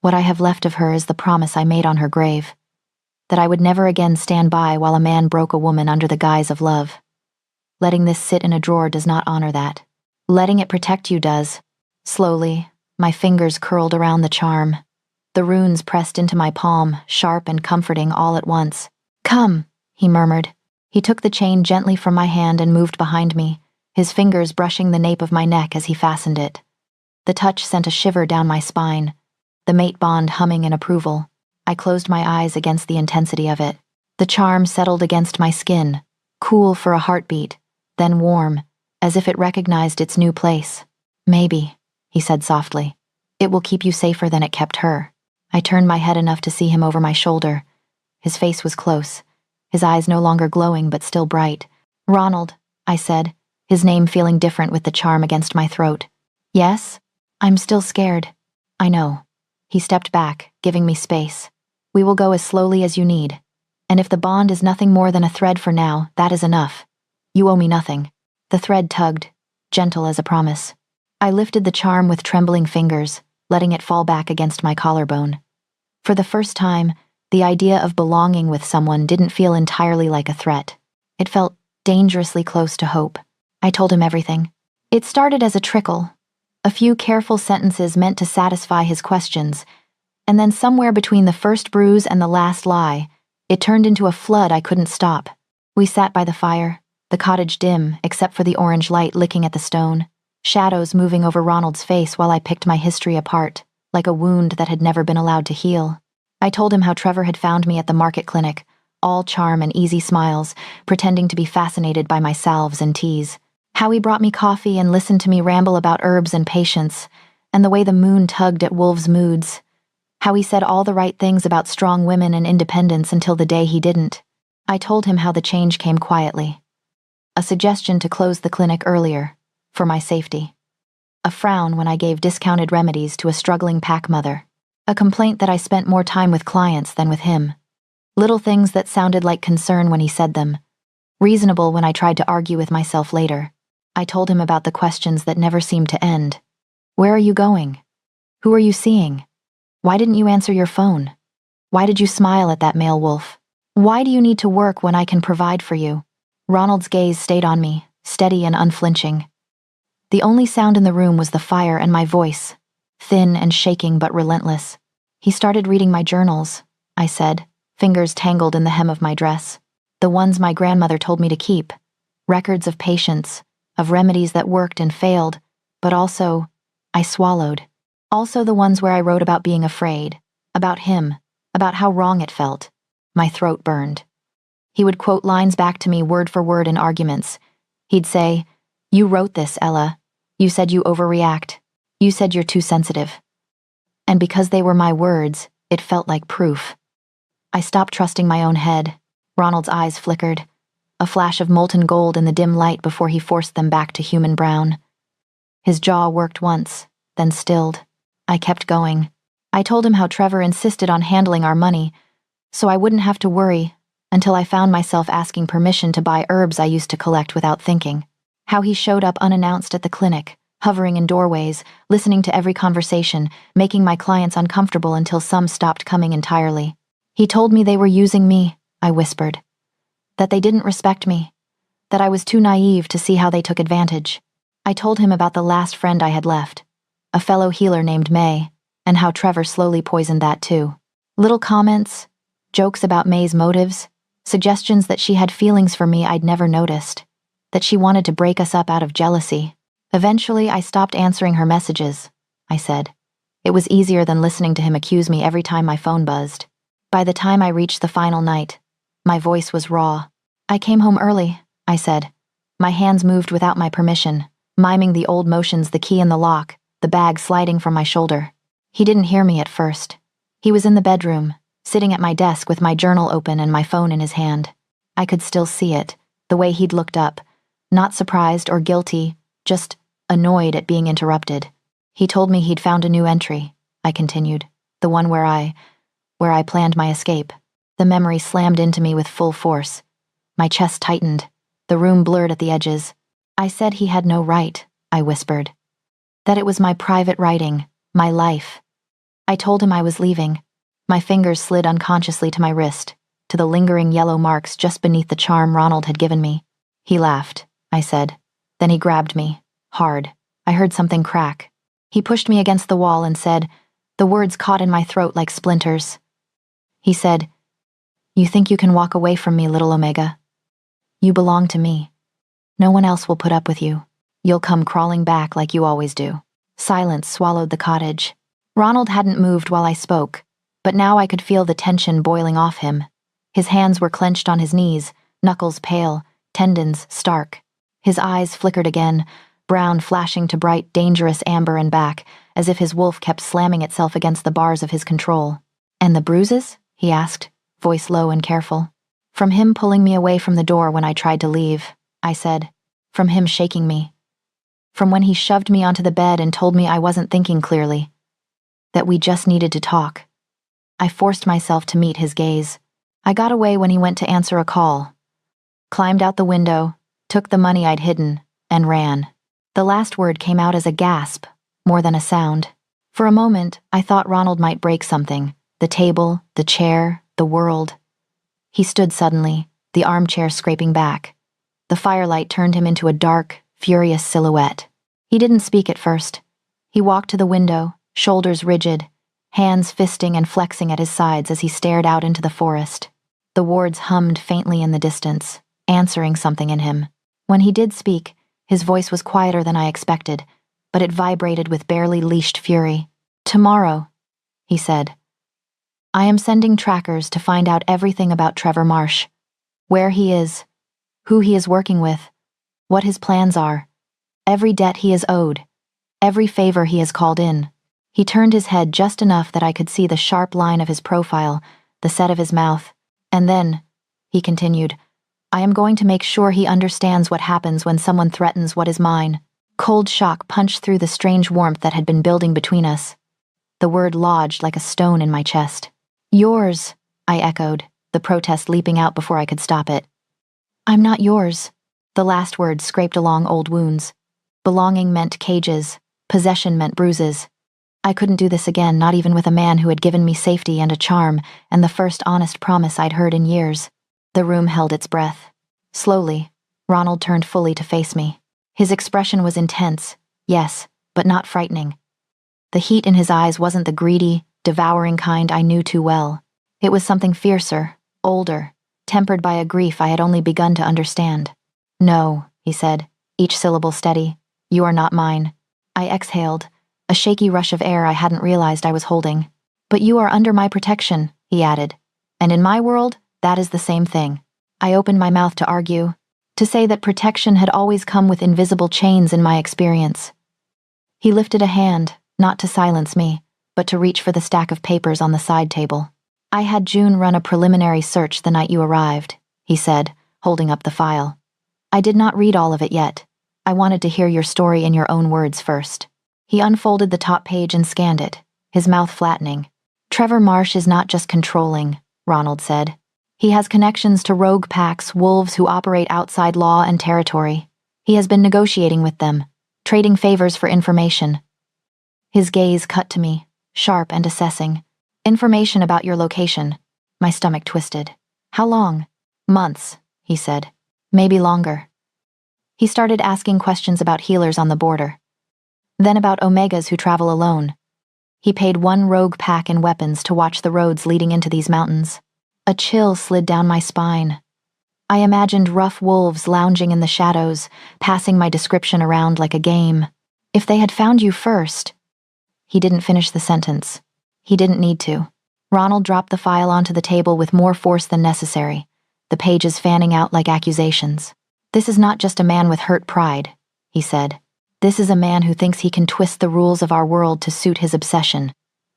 What I have left of her is the promise I made on her grave, that I would never again stand by while a man broke a woman under the guise of love. Letting this sit in a drawer does not honor that. Letting it protect you does. Slowly, my fingers curled around the charm. The runes pressed into my palm, sharp and comforting all at once. Come, he murmured. He took the chain gently from my hand and moved behind me, his fingers brushing the nape of my neck as he fastened it. The touch sent a shiver down my spine, the mate bond humming in approval. I closed my eyes against the intensity of it. The charm settled against my skin, cool for a heartbeat, then warm, as if it recognized its new place. Maybe, he said softly, it will keep you safer than it kept her. I turned my head enough to see him over my shoulder. His face was close, his eyes no longer glowing but still bright. Ronald, I said, his name feeling different with the charm against my throat. Yes? I'm still scared. I know. He stepped back, giving me space. We will go as slowly as you need. And if the bond is nothing more than a thread for now, that is enough. You owe me nothing. The thread tugged, gentle as a promise. I lifted the charm with trembling fingers, letting it fall back against my collarbone. For the first time, the idea of belonging with someone didn't feel entirely like a threat. It felt dangerously close to hope. I told him everything. It started as a trickle, a few careful sentences meant to satisfy his questions, and then somewhere between the first bruise and the last lie, it turned into a flood I couldn't stop. We sat by the fire, the cottage dim except for the orange light licking at the stone, shadows moving over Ronald's face while I picked my history apart, like a wound that had never been allowed to heal. I told him how Trevor had found me at the market clinic, all charm and easy smiles, pretending to be fascinated by my salves and teas. How he brought me coffee and listened to me ramble about herbs and patience, and the way the moon tugged at wolves' moods. How he said all the right things about strong women and independence until the day he didn't. I told him how the change came quietly. A suggestion to close the clinic earlier, for my safety. A frown when I gave discounted remedies to a struggling pack mother. A complaint that I spent more time with clients than with him. Little things that sounded like concern when he said them. Reasonable when I tried to argue with myself later. I told him about the questions that never seemed to end. Where are you going? Who are you seeing? Why didn't you answer your phone? Why did you smile at that male wolf? Why do you need to work when I can provide for you? Ronald's gaze stayed on me, steady and unflinching. The only sound in the room was the fire and my voice, thin and shaking but relentless. He started reading my journals, I said, fingers tangled in the hem of my dress. The ones my grandmother told me to keep. Records of patience, of remedies that worked and failed, but also, I swallowed. Also the ones where I wrote about being afraid, about him, about how wrong it felt. My throat burned. He would quote lines back to me word for word in arguments. He'd say, "You wrote this, Ella. You said you overreact. You said you're too sensitive." And because they were my words, it felt like proof. I stopped trusting my own head. Ronald's eyes flickered, a flash of molten gold in the dim light before he forced them back to human brown. His jaw worked once, then stilled. I kept going. I told him how Trevor insisted on handling our money, so I wouldn't have to worry, until I found myself asking permission to buy herbs I used to collect without thinking. How he showed up unannounced at the clinic, hovering in doorways, listening to every conversation, making my clients uncomfortable until some stopped coming entirely. He told me they were using me, I whispered. That they didn't respect me. That I was too naive to see how they took advantage. I told him about the last friend I had left, a fellow healer named May, and how Trevor slowly poisoned that too. Little comments, jokes about May's motives, suggestions that she had feelings for me I'd never noticed, that she wanted to break us up out of jealousy. Eventually, I stopped answering her messages, I said. It was easier than listening to him accuse me every time my phone buzzed. By the time I reached the final night, my voice was raw. I came home early, I said. My hands moved without my permission, miming the old motions, the key in the lock, the bag sliding from my shoulder. He didn't hear me at first. He was in the bedroom, sitting at my desk with my journal open and my phone in his hand. I could still see it, the way he'd looked up, not surprised or guilty, just annoyed at being interrupted. He told me he'd found a new entry, I continued, the one where I planned my escape. The memory slammed into me with full force. My chest tightened, the room blurred at the edges. I said he had no right, I whispered. That it was my private writing, my life. I told him I was leaving. My fingers slid unconsciously to my wrist, to the lingering yellow marks just beneath the charm Ronald had given me. He laughed, I said. Then he grabbed me, hard. I heard something crack. He pushed me against the wall and said, the words caught in my throat like splinters. He said, "You think you can walk away from me, little Omega? You belong to me. No one else will put up with you. You'll come crawling back like you always do." Silence swallowed the cottage. Ronald hadn't moved while I spoke, but now I could feel the tension boiling off him. His hands were clenched on his knees, knuckles pale, tendons stark. His eyes flickered again, brown flashing to bright, dangerous amber and back, as if his wolf kept slamming itself against the bars of his control. "And the bruises?" he asked, voice low and careful. "From him pulling me away from the door when I tried to leave," I said. "From him shaking me. From when he shoved me onto the bed and told me I wasn't thinking clearly. That we just needed to talk." I forced myself to meet his gaze. I got away when he went to answer a call. Climbed out the window, took the money I'd hidden, and ran. The last word came out as a gasp, more than a sound. For a moment, I thought Ronald might break something. The table, the chair, the world. He stood suddenly, the armchair scraping back. The firelight turned him into a dark, furious silhouette. He didn't speak at first. He walked to the window, shoulders rigid, hands fisting and flexing at his sides as he stared out into the forest. The wards hummed faintly in the distance, answering something in him. When he did speak, his voice was quieter than I expected, but it vibrated with barely leashed fury. "Tomorrow," he said. "I am sending trackers to find out everything about Trevor Marsh. Where he is, who he is working with, what his plans are, every debt he is owed, every favor he has called in." He turned his head just enough that I could see the sharp line of his profile, the set of his mouth. "And then," he continued, "I am going to make sure he understands what happens when someone threatens what is mine." Cold shock punched through the strange warmth that had been building between us. The word lodged like a stone in my chest. "Yours," I echoed, the protest leaping out before I could stop it. "I'm not yours." The last word scraped along old wounds. Belonging meant cages, possession meant bruises. I couldn't do this again, not even with a man who had given me safety and a charm, and the first honest promise I'd heard in years. The room held its breath. Slowly, Ronald turned fully to face me. His expression was intense, yes, but not frightening. The heat in his eyes wasn't the greedy, devouring kind I knew too well. It was something fiercer, older, tempered by a grief I had only begun to understand. "No," he said, each syllable steady. "You are not mine." I exhaled, a shaky rush of air I hadn't realized I was holding. "But you are under my protection," he added. "And in my world, that is the same thing." I opened my mouth to argue, to say that protection had always come with invisible chains in my experience. He lifted a hand, not to silence me, but to reach for the stack of papers on the side table. "I had June run a preliminary search the night you arrived," he said, holding up the file. "I did not read all of it yet. I wanted to hear your story in your own words first." He unfolded the top page and scanned it, his mouth flattening. "Trevor Marsh is not just controlling," Ronald said. "He has connections to rogue packs, wolves who operate outside law and territory. He has been negotiating with them, trading favors for information." His gaze cut to me, sharp and assessing. "Information about your location." My stomach twisted. "How long?" "Months," he said. "Maybe longer." He started asking questions about healers on the border. Then about Omegas who travel alone. He paid one rogue pack in weapons to watch the roads leading into these mountains. A chill slid down my spine. I imagined rough wolves lounging in the shadows, passing my description around like a game. "If they had found you first..." He didn't finish the sentence. He didn't need to. Ronald dropped the file onto the table with more force than necessary, the pages fanning out like accusations. "This is not just a man with hurt pride," he said. "This is a man who thinks he can twist the rules of our world to suit his obsession.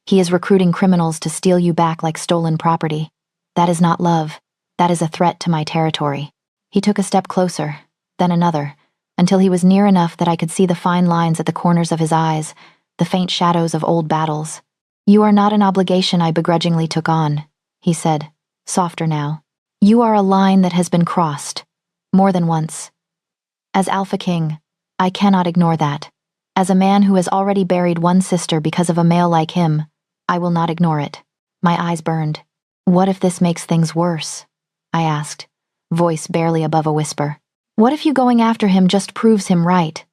He is recruiting criminals to steal you back like stolen property. That is not love. That is a threat to my territory." He took a step closer, then another, until he was near enough that I could see the fine lines at the corners of his eyes, the faint shadows of old battles. "You are not an obligation I begrudgingly took on," he said, softer now. "You are a line that has been crossed, more than once. As Alpha King, I cannot ignore that. As a man who has already buried one sister because of a male like him, I will not ignore it." My eyes burned. "What if this makes things worse?" I asked, voice barely above a whisper. "What if you going after him just proves him right?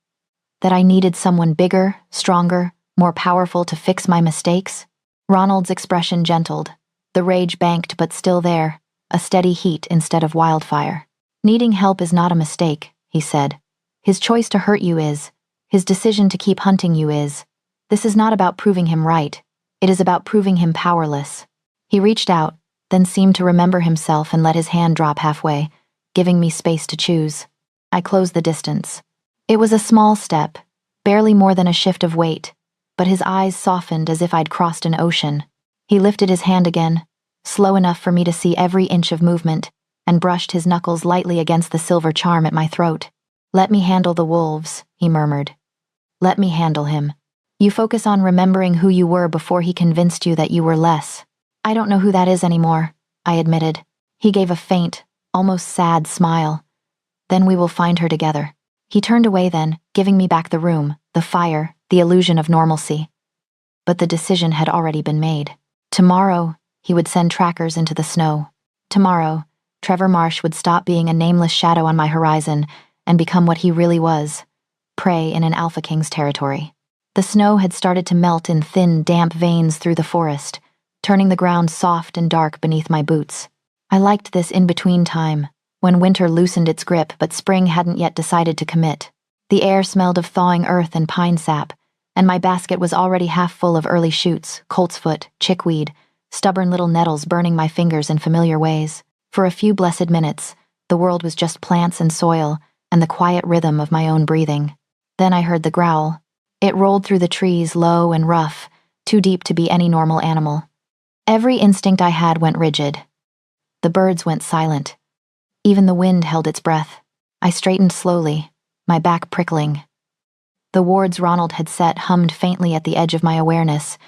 That I needed someone bigger, stronger, more powerful to fix my mistakes?" Ronald's expression gentled, the rage banked but still there, a steady heat instead of wildfire. "Needing help is not a mistake," he said. "His choice to hurt you is. His decision to keep hunting you is. This is not about proving him right. It is about proving him powerless." He reached out, then seemed to remember himself and let his hand drop halfway, giving me space to choose. I closed the distance. It was a small step, barely more than a shift of weight, but his eyes softened as if I'd crossed an ocean. He lifted his hand again, slow enough for me to see every inch of movement, and brushed his knuckles lightly against the silver charm at my throat. "Let me handle the wolves," he murmured. "Let me handle him. You focus on remembering who you were before he convinced you that you were less." "I don't know who that is anymore," I admitted. He gave a faint, almost sad smile. "Then we will find her together." He turned away then, giving me back the room, the fire, the illusion of normalcy. But the decision had already been made. Tomorrow, he would send trackers into the snow. Tomorrow, Trevor Marsh would stop being a nameless shadow on my horizon and become what he really was, prey in an Alpha King's territory. The snow had started to melt in thin, damp veins through the forest, turning the ground soft and dark beneath my boots. I liked this in-between time, when winter loosened its grip but spring hadn't yet decided to commit. The air smelled of thawing earth and pine sap, and my basket was already half full of early shoots, coltsfoot, chickweed, stubborn little nettles burning my fingers in familiar ways. For a few blessed minutes, the world was just plants and soil, and the quiet rhythm of my own breathing. Then I heard the growl. It rolled through the trees, low and rough, too deep to be any normal animal. Every instinct I had went rigid. The birds went silent. Even the wind held its breath. I straightened slowly, my back prickling. The wards Ronald had set hummed faintly at the edge of my awareness,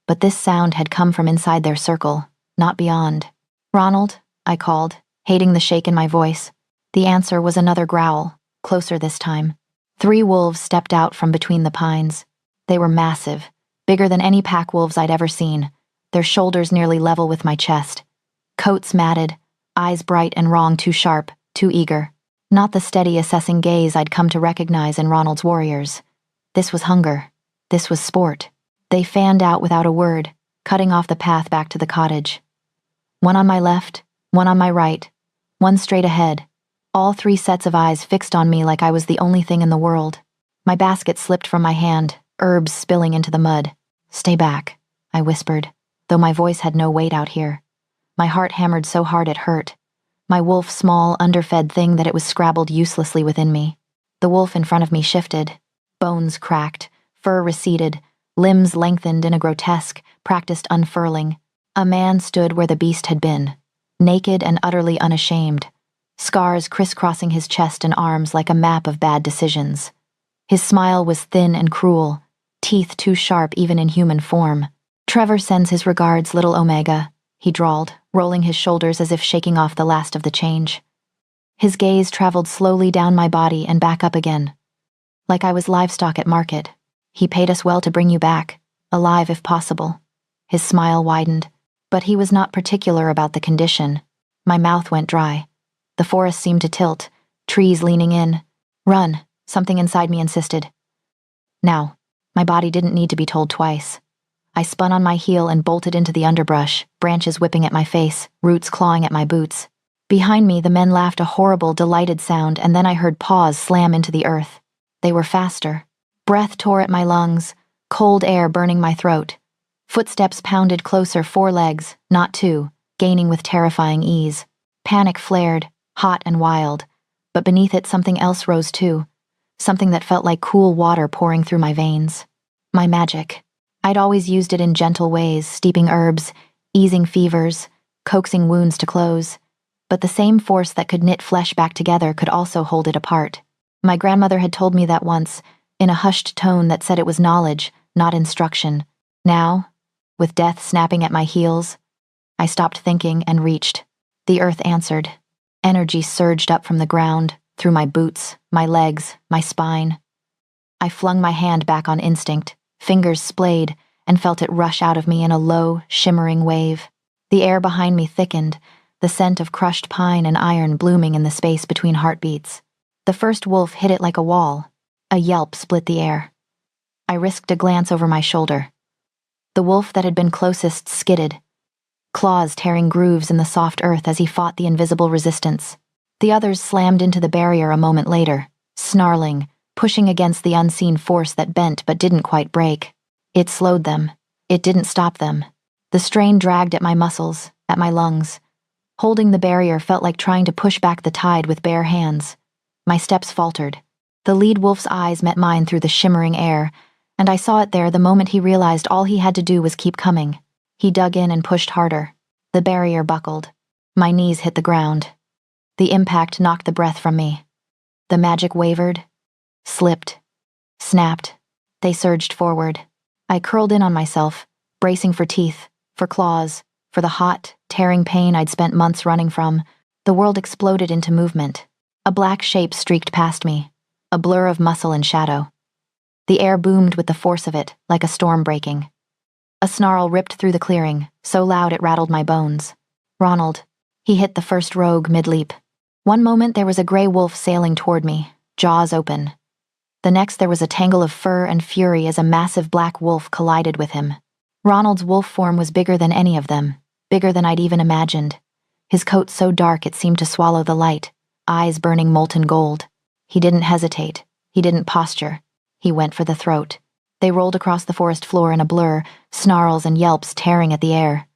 but this sound had come from inside their circle, not beyond. "Ronald," I called, hating the shake in my voice. The answer was another growl, closer this time. 3 wolves stepped out from between the pines. They were massive, bigger than any pack wolves I'd ever seen, their shoulders nearly level with my chest. Coats matted, eyes bright and wrong, too sharp, too eager. Not the steady, assessing gaze I'd come to recognize in Ronald's warriors. This was hunger. This was sport. They fanned out without a word, cutting off the path back to the cottage. One on my left, one on my right, one straight ahead. All three sets of eyes fixed on me like I was the only thing in the world. My basket slipped from my hand, herbs spilling into the mud. "Stay back," I whispered, though my voice had no weight out here. My heart hammered so hard it hurt. My wolf, small, underfed thing that it was scrabbled uselessly within me. The wolf in front of me shifted. Bones cracked, fur receded, limbs lengthened in a grotesque, practiced unfurling. A man stood where the beast had been, naked and utterly unashamed, scars crisscrossing his chest and arms like a map of bad decisions. His smile was thin and cruel, teeth too sharp even in human form. "Trevor sends his regards, little Omega," he drawled, rolling his shoulders as if shaking off the last of the change. His gaze traveled slowly down my body and back up again. Like I was livestock at market. "He paid us well to bring you back, alive if possible." His smile widened, but he was not particular about the condition. My mouth went dry. The forest seemed to tilt, trees leaning in. "Run," something inside me insisted. Now, my body didn't need to be told twice. I spun on my heel and bolted into the underbrush, branches whipping at my face, roots clawing at my boots. Behind me, the men laughed a horrible, delighted sound, and then I heard paws slam into the earth. They were faster. Breath tore at my lungs, cold air burning my throat. Footsteps pounded closer, 4 legs, not 2, gaining with terrifying ease. Panic flared, hot and wild, but beneath it something else rose too, something that felt like cool water pouring through my veins. My magic. I'd always used it in gentle ways, steeping herbs, easing fevers, coaxing wounds to close. But the same force that could knit flesh back together could also hold it apart. My grandmother had told me that once, in a hushed tone that said it was knowledge, not instruction. Now, with death snapping at my heels, I stopped thinking and reached. The earth answered. Energy surged up from the ground, through my boots, my legs, my spine. I flung my hand back on instinct, fingers splayed, and felt it rush out of me in a low, shimmering wave. The air behind me thickened, the scent of crushed pine and iron blooming in the space between heartbeats. The first wolf hit it like a wall. A yelp split the air. I risked a glance over my shoulder. The wolf that had been closest skidded, claws tearing grooves in the soft earth as he fought the invisible resistance. The others slammed into the barrier a moment later, snarling, pushing against the unseen force that bent but didn't quite break. It slowed them. It didn't stop them. The strain dragged at my muscles, at my lungs. Holding the barrier felt like trying to push back the tide with bare hands. My steps faltered. The lead wolf's eyes met mine through the shimmering air, and I saw it there the moment he realized all he had to do was keep coming. He dug in and pushed harder. The barrier buckled. My knees hit the ground. The impact knocked the breath from me. The magic wavered, slipped, snapped. They surged forward. I curled in on myself, bracing for teeth, for claws, for the hot, tearing pain I'd spent months running from. The world exploded into movement. A black shape streaked past me, a blur of muscle and shadow. The air boomed with the force of it, like a storm breaking. A snarl ripped through the clearing, so loud it rattled my bones. Ronald. He hit the first rogue mid-leap. One moment there was a gray wolf sailing toward me, jaws open. The next there was a tangle of fur and fury as a massive black wolf collided with him. Ronald's wolf form was bigger than any of them, bigger than I'd even imagined. His coat so dark it seemed to swallow the light, eyes burning molten gold. He didn't hesitate. He didn't posture. He went for the throat. They rolled across the forest floor in a blur, snarls and yelps tearing at the air.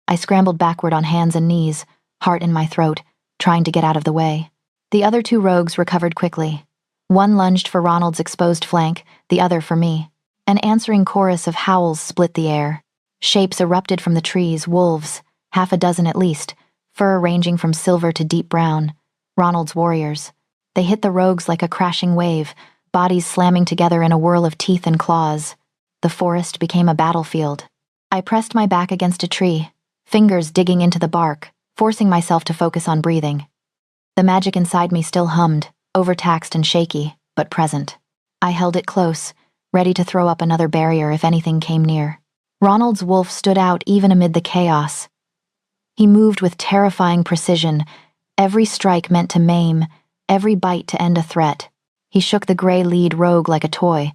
I scrambled backward on hands and knees, heart in my throat, trying to get out of the way. The other 2 rogues recovered quickly. One lunged for Ronald's exposed flank, the other for me. An answering chorus of howls split the air. Shapes erupted from the trees, wolves, 6 at least, fur ranging from silver to deep brown. Ronald's warriors. They hit the rogues like a crashing wave, bodies slamming together in a whirl of teeth and claws. The forest became a battlefield. I pressed my back against a tree, fingers digging into the bark, forcing myself to focus on breathing. The magic inside me still hummed, overtaxed and shaky, but present. I held it close, ready to throw up another barrier if anything came near. Ronald's wolf stood out even amid the chaos. He moved with terrifying precision, every strike meant to maim, every bite to end a threat. He shook the gray lead rogue like a toy,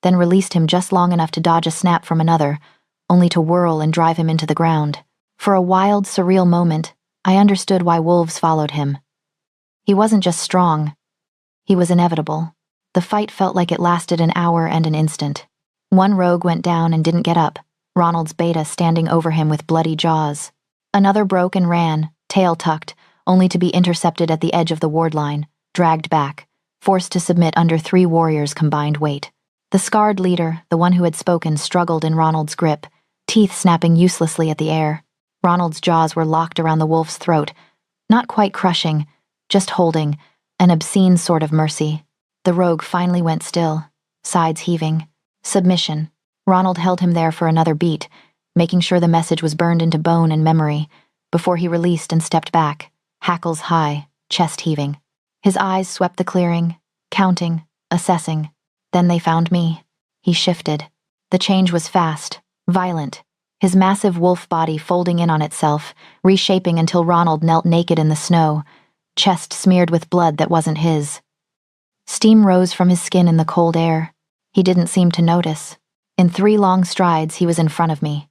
then released him just long enough to dodge a snap from another, only to whirl and drive him into the ground. For a wild, surreal moment, I understood why wolves followed him. He wasn't just strong. He was inevitable. The fight felt like it lasted an hour and an instant. One rogue went down and didn't get up, Ronald's beta standing over him with bloody jaws. Another broke and ran, tail tucked, only to be intercepted at the edge of the ward line, dragged back, forced to submit under 3 warriors' combined weight. The scarred leader, the one who had spoken, struggled in Ronald's grip, teeth snapping uselessly at the air. Ronald's jaws were locked around the wolf's throat, not quite crushing, just holding, an obscene sort of mercy. The rogue finally went still, sides heaving. Submission. Ronald held him there for another beat, making sure the message was burned into bone and memory, before he released and stepped back, hackles high, chest heaving. His eyes swept the clearing, counting, assessing. Then they found me. He shifted. The change was fast, violent, his massive wolf body folding in on itself, reshaping until Ronald knelt naked in the snow, chest smeared with blood that wasn't his. Steam rose from his skin in the cold air. He didn't seem to notice. In 3 long strides, he was in front of me.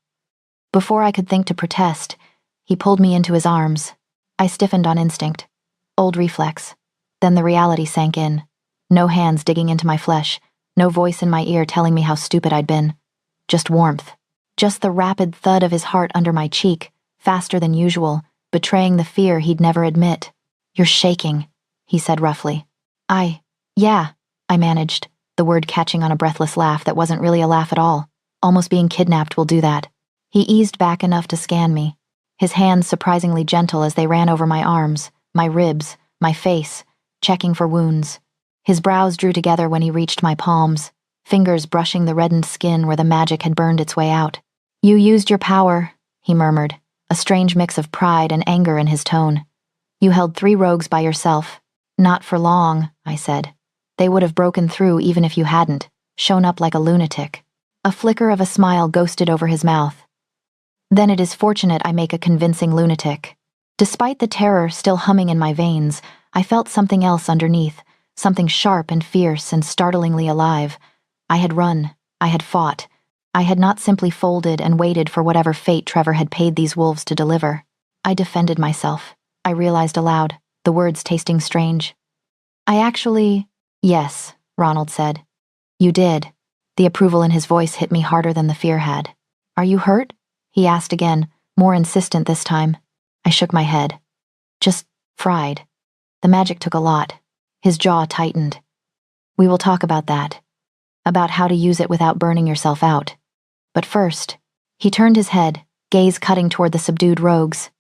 Before I could think to protest, he pulled me into his arms. I stiffened on instinct. Old reflex. Then the reality sank in. No hands digging into my flesh, no voice in my ear telling me how stupid I'd been. Just warmth. Just the rapid thud of his heart under my cheek, faster than usual, betraying the fear he'd never admit. "You're shaking," he said roughly. Yeah, I managed, the word catching on a breathless laugh that wasn't really a laugh at all. Almost being kidnapped will do that. He eased back enough to scan me, his hands surprisingly gentle as they ran over my arms, my ribs, my face, checking for wounds. His brows drew together when he reached my palms, fingers brushing the reddened skin where the magic had burned its way out. "You used your power," he murmured, a strange mix of pride and anger in his tone. "You held 3 rogues by yourself." "Not for long," I said. "They would have broken through even if you hadn't, shown up like a lunatic." A flicker of a smile ghosted over his mouth. "Then it is fortunate I make a convincing lunatic." Despite the terror still humming in my veins, I felt something else underneath, something sharp and fierce and startlingly alive. I had run. I had fought. I had not simply folded and waited for whatever fate Trevor had paid these wolves to deliver. I defended myself. I realized aloud, the words tasting strange. Yes, Ronald said. "You did." The approval in his voice hit me harder than the fear had. "Are you hurt?" he asked again, more insistent this time. I shook my head. "Just fried. The magic took a lot." His jaw tightened. "We will talk about that. About how to use it without burning yourself out. But first," he turned his head, gaze cutting toward the subdued rogues.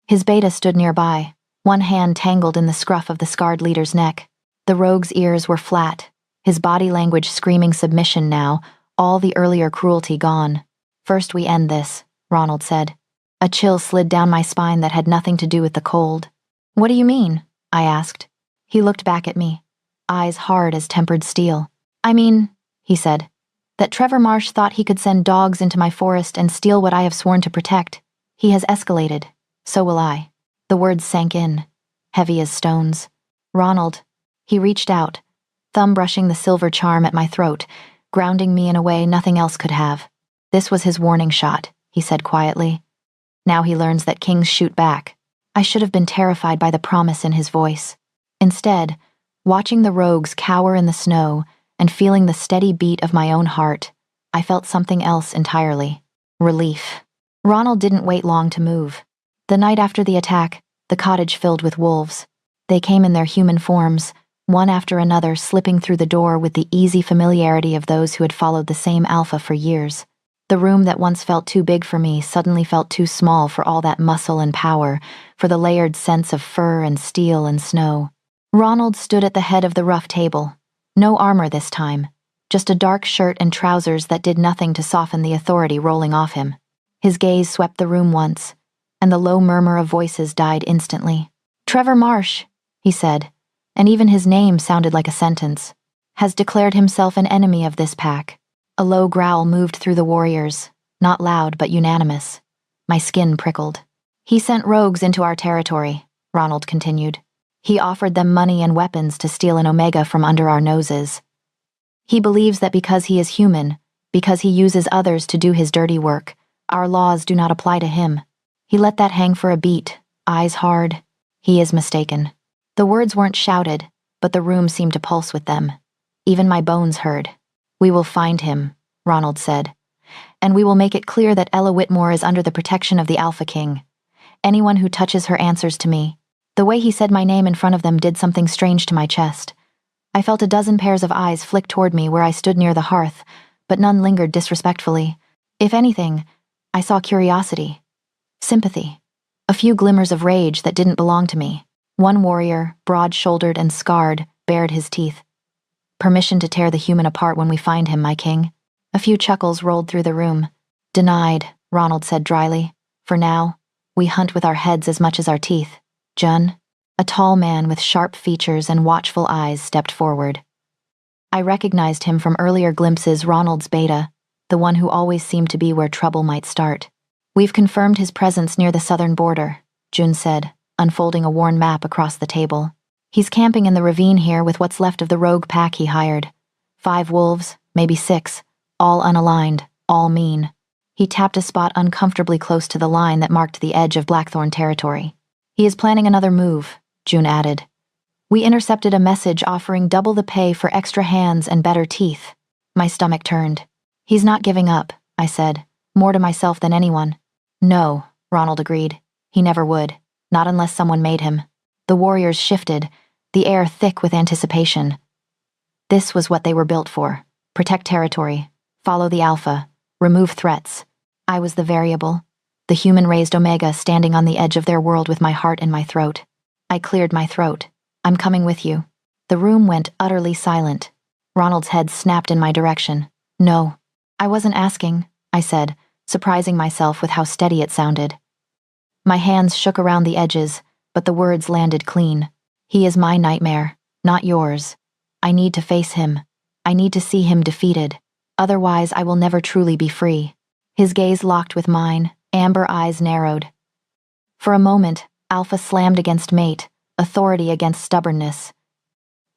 His beta stood nearby, one hand tangled in the scruff of the scarred leader's neck. The rogue's ears were flat, his body language screaming submission now, all the earlier cruelty gone. "First we end this," Ronald said. A chill slid down my spine that had nothing to do with the cold. "What do you mean?" I asked. He looked back at me, eyes hard as tempered steel. "I mean," he said, "that Trevor Marsh thought he could send dogs into my forest and steal what I have sworn to protect. He has escalated. So will I." The words sank in, heavy as stones. "Ronald." He reached out, thumb brushing the silver charm at my throat, grounding me in a way nothing else could have. "This was his warning shot," he said quietly. "Now he learns that kings shoot back." I should have been terrified by the promise in his voice. Instead, watching the rogues cower in the snow and feeling the steady beat of my own heart, I felt something else entirely. Relief. Ronald didn't wait long to move. The night after the attack, the cottage filled with wolves. They came in their human forms, one after another slipping through the door with the easy familiarity of those who had followed the same alpha for years. The room that once felt too big for me suddenly felt too small for all that muscle and power, for the layered sense of fur and steel and snow. Ronald stood at the head of the rough table. No armor this time, just a dark shirt and trousers that did nothing to soften the authority rolling off him. His gaze swept the room once, and the low murmur of voices died instantly. "Trevor Marsh," he said, and even his name sounded like a sentence. has declared himself an enemy of this pack. A low growl moved through the warriors, not loud but unanimous. My skin prickled. He sent rogues into our territory, Ronald continued. He offered them money and weapons to steal an Omega from under our noses. He believes that because he is human, because he uses others to do his dirty work, our laws do not apply to him. He let that hang for a beat, eyes hard. He is mistaken. The words weren't shouted, but the room seemed to pulse with them. Even my bones heard. We will find him, Ronald said. And we will make it clear that Ella Whitmore is under the protection of the Alpha King. Anyone who touches her answers to me. The way he said my name in front of them did something strange to my chest. I felt a dozen pairs of eyes flick toward me where I stood near the hearth, but none lingered disrespectfully. If anything, I saw curiosity, sympathy, a few glimmers of rage that didn't belong to me. One warrior, broad-shouldered and scarred, bared his teeth. Permission to tear the human apart when we find him, my king. A few chuckles rolled through the room. Denied, Ronald said dryly. For now, we hunt with our heads as much as our teeth. Jun, a tall man with sharp features and watchful eyes, stepped forward. I recognized him from earlier glimpses. Ronald's beta, the one who always seemed to be where trouble might start. We've confirmed his presence near the southern border, Jun said, unfolding a worn map across the table. He's camping in the ravine here with what's left of the rogue pack he hired. 5 wolves, maybe 6, all unaligned, all mean. He tapped a spot uncomfortably close to the line that marked the edge of Blackthorn territory. He is planning another move, June added. We intercepted a message offering double the pay for extra hands and better teeth. My stomach turned. He's not giving up, I said, more to myself than anyone. No, Ronald agreed. He never would, not unless someone made him. The warriors shifted, the air thick with anticipation. This was what they were built for. Protect territory, follow the Alpha, remove threats. I was the variable, the human-raised Omega standing on the edge of their world with my heart in my throat. I cleared my throat. I'm coming with you. The room went utterly silent. Ronald's head snapped in my direction. No. I wasn't asking, I said, surprising myself with how steady it sounded. My hands shook around the edges, but the words landed clean. He is my nightmare, not yours. I need to face him. I need to see him defeated. Otherwise, I will never truly be free. His gaze locked with mine, amber eyes narrowed. For a moment, Alpha slammed against mate, authority against stubbornness.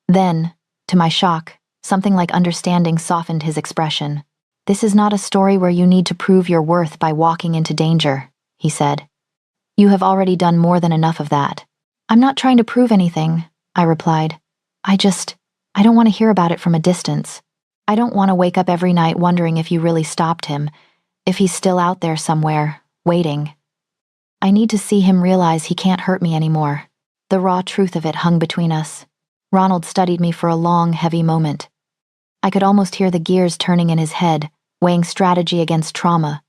Then, to my shock, something like understanding softened his expression. This is not a story where you need to prove your worth by walking into danger, he said. You have already done more than enough of that. I'm not trying to prove anything, I replied. I don't want to hear about it from a distance. I don't want to wake up every night wondering if you really stopped him, if he's still out there somewhere, waiting. I need to see him realize he can't hurt me anymore. The raw truth of it hung between us. Ronald studied me for a long, heavy moment. I could almost hear the gears turning in his head, weighing strategy against trauma,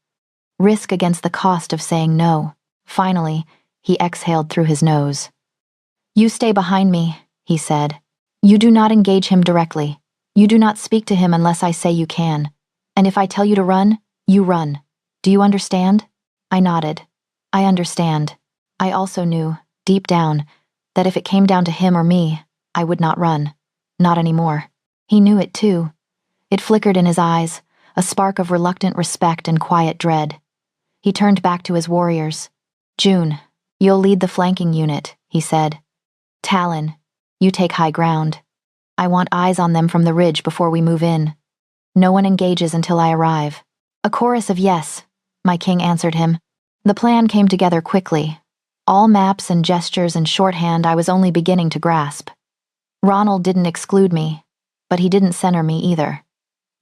risk against the cost of saying no. Finally, he exhaled through his nose. You stay behind me, he said. You do not engage him directly. You do not speak to him unless I say you can. And if I tell you to run, you run. Do you understand? I nodded. I understand. I also knew, deep down, that if it came down to him or me, I would not run. Not anymore. He knew it too. It flickered in his eyes, a spark of reluctant respect and quiet dread. He turned back to his warriors. June, you'll lead the flanking unit, he said. Talon, you take high ground. I want eyes on them from the ridge before we move in. No one engages until I arrive. A chorus of yes, my king answered him. The plan came together quickly. All maps and gestures and shorthand I was only beginning to grasp. Ronald didn't exclude me, but he didn't center me either.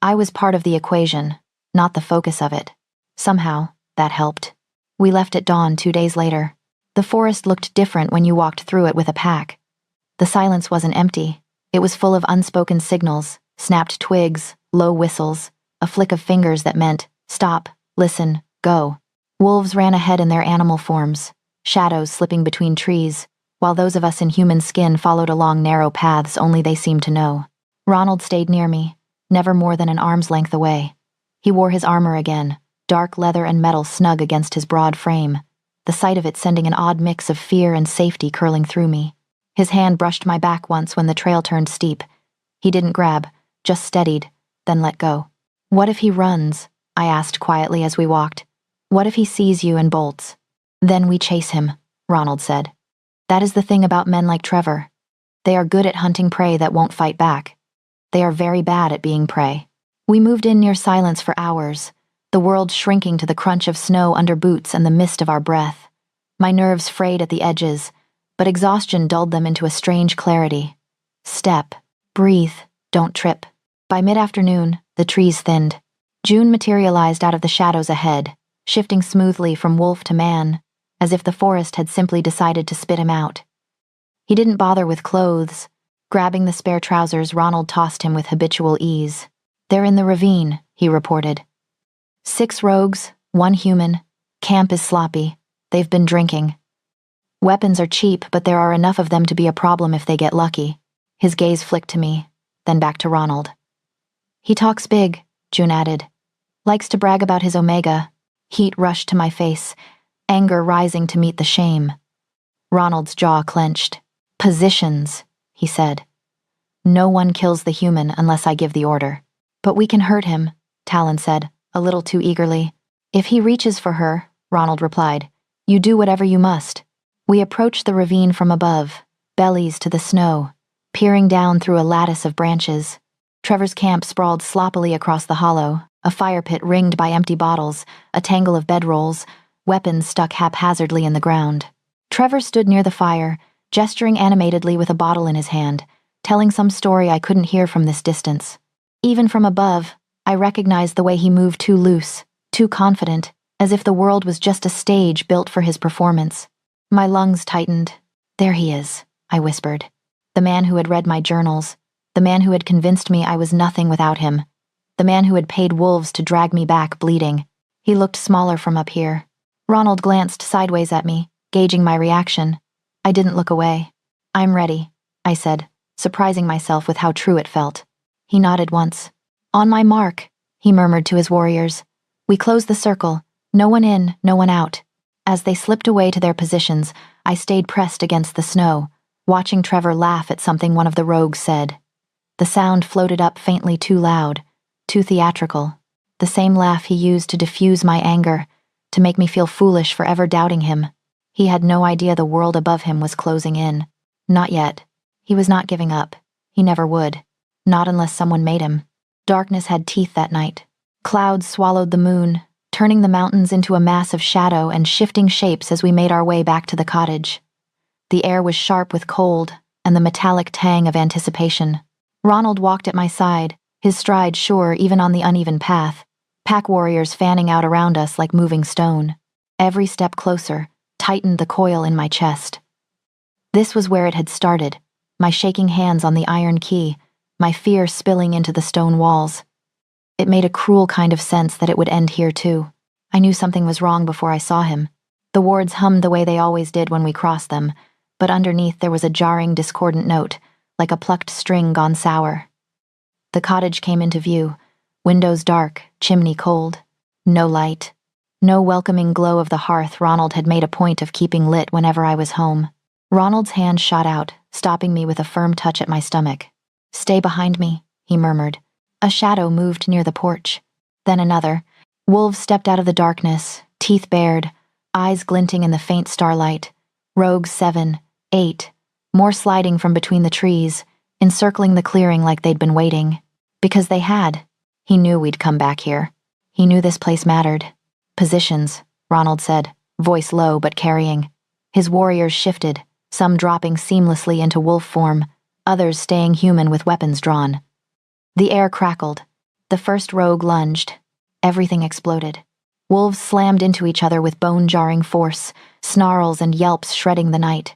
I was part of the equation, not the focus of it. Somehow, that helped. We left at dawn 2 days later. The forest looked different when you walked through it with a pack. The silence wasn't empty. It was full of unspoken signals, snapped twigs, low whistles, a flick of fingers that meant, stop, listen, go. Wolves ran ahead in their animal forms, shadows slipping between trees, while those of us in human skin followed along narrow paths only they seemed to know. Ronald stayed near me, never more than an arm's length away. He wore his armor again, dark leather and metal snug against his broad frame, the sight of it sending an odd mix of fear and safety curling through me. His hand brushed my back once when the trail turned steep. He didn't grab, just steadied, then let go. What if he runs? I asked quietly as we walked. What if he sees you and bolts? Then we chase him, Ronald said. That is the thing about men like Trevor. They are good at hunting prey that won't fight back. They are very bad at being prey. We moved in near silence for hours, the world shrinking to the crunch of snow under boots and the mist of our breath. My nerves frayed at the edges, but exhaustion dulled them into a strange clarity. Step, breathe, don't trip. By mid-afternoon, the trees thinned. June materialized out of the shadows ahead, shifting smoothly from wolf to man, as if the forest had simply decided to spit him out. He didn't bother with clothes. Grabbing the spare trousers, Ronald tossed him with habitual ease. They're in the ravine, he reported. 6 rogues, 1 human. Camp is sloppy. They've been drinking. Weapons are cheap, but there are enough of them to be a problem if they get lucky. His gaze flicked to me, then back to Ronald. He talks big, June added. Likes to brag about his omega. Heat rushed to my face, anger rising to meet the shame. Ronald's jaw clenched. Positions, he said. No one kills the human unless I give the order. But we can hurt him, Talon said, a little too eagerly. If he reaches for her, Ronald replied, you do whatever you must. We approached the ravine from above, bellies to the snow, peering down through a lattice of branches. Trevor's camp sprawled sloppily across the hollow, a fire pit ringed by empty bottles, a tangle of bedrolls, weapons stuck haphazardly in the ground. Trevor stood near the fire, gesturing animatedly with a bottle in his hand, telling some story I couldn't hear from this distance. Even from above, I recognized the way he moved too loose, too confident, as if the world was just a stage built for his performance. My lungs tightened. There he is, I whispered. The man who had read my journals, the man who had convinced me I was nothing without him, the man who had paid wolves to drag me back bleeding. He looked smaller from up here. Ronald glanced sideways at me, gauging my reaction. I didn't look away. I'm ready, I said, surprising myself with how true it felt. He nodded once. On my mark, he murmured to his warriors. We closed the circle, no one in, no one out. As they slipped away to their positions, I stayed pressed against the snow, watching Trevor laugh at something one of the rogues said. The sound floated up faintly too loud, too theatrical. The same laugh he used to diffuse my anger, to make me feel foolish for ever doubting him. He had no idea the world above him was closing in. Not yet. He was not giving up. He never would. Not unless someone made him. Darkness had teeth that night. Clouds swallowed the moon, turning the mountains into a mass of shadow and shifting shapes as we made our way back to the cottage. The air was sharp with cold and the metallic tang of anticipation. Ronald walked at my side, his stride sure even on the uneven path, pack warriors fanning out around us like moving stone. Every step closer tightened the coil in my chest. This was where it had started, my shaking hands on the iron key, my fear spilling into the stone walls. It made a cruel kind of sense that it would end here too. I knew something was wrong before I saw him. The wards hummed the way they always did when we crossed them, but underneath there was a jarring, discordant note, like a plucked string gone sour. The cottage came into view, windows dark, chimney cold. No light. No welcoming glow of the hearth Ronald had made a point of keeping lit whenever I was home. Ronald's hand shot out, stopping me with a firm touch at my stomach. Stay behind me, he murmured. A shadow moved near the porch. Then another. Wolves stepped out of the darkness, teeth bared, eyes glinting in the faint starlight. Rogues 7, 8, more sliding from between the trees, encircling the clearing like they'd been waiting. Because they had. He knew we'd come back here. He knew this place mattered. Positions, Ronald said, voice low but carrying. His warriors shifted, some dropping seamlessly into wolf form, others staying human with weapons drawn. The air crackled. The first rogue lunged. Everything exploded. Wolves slammed into each other with bone-jarring force, snarls and yelps shredding the night.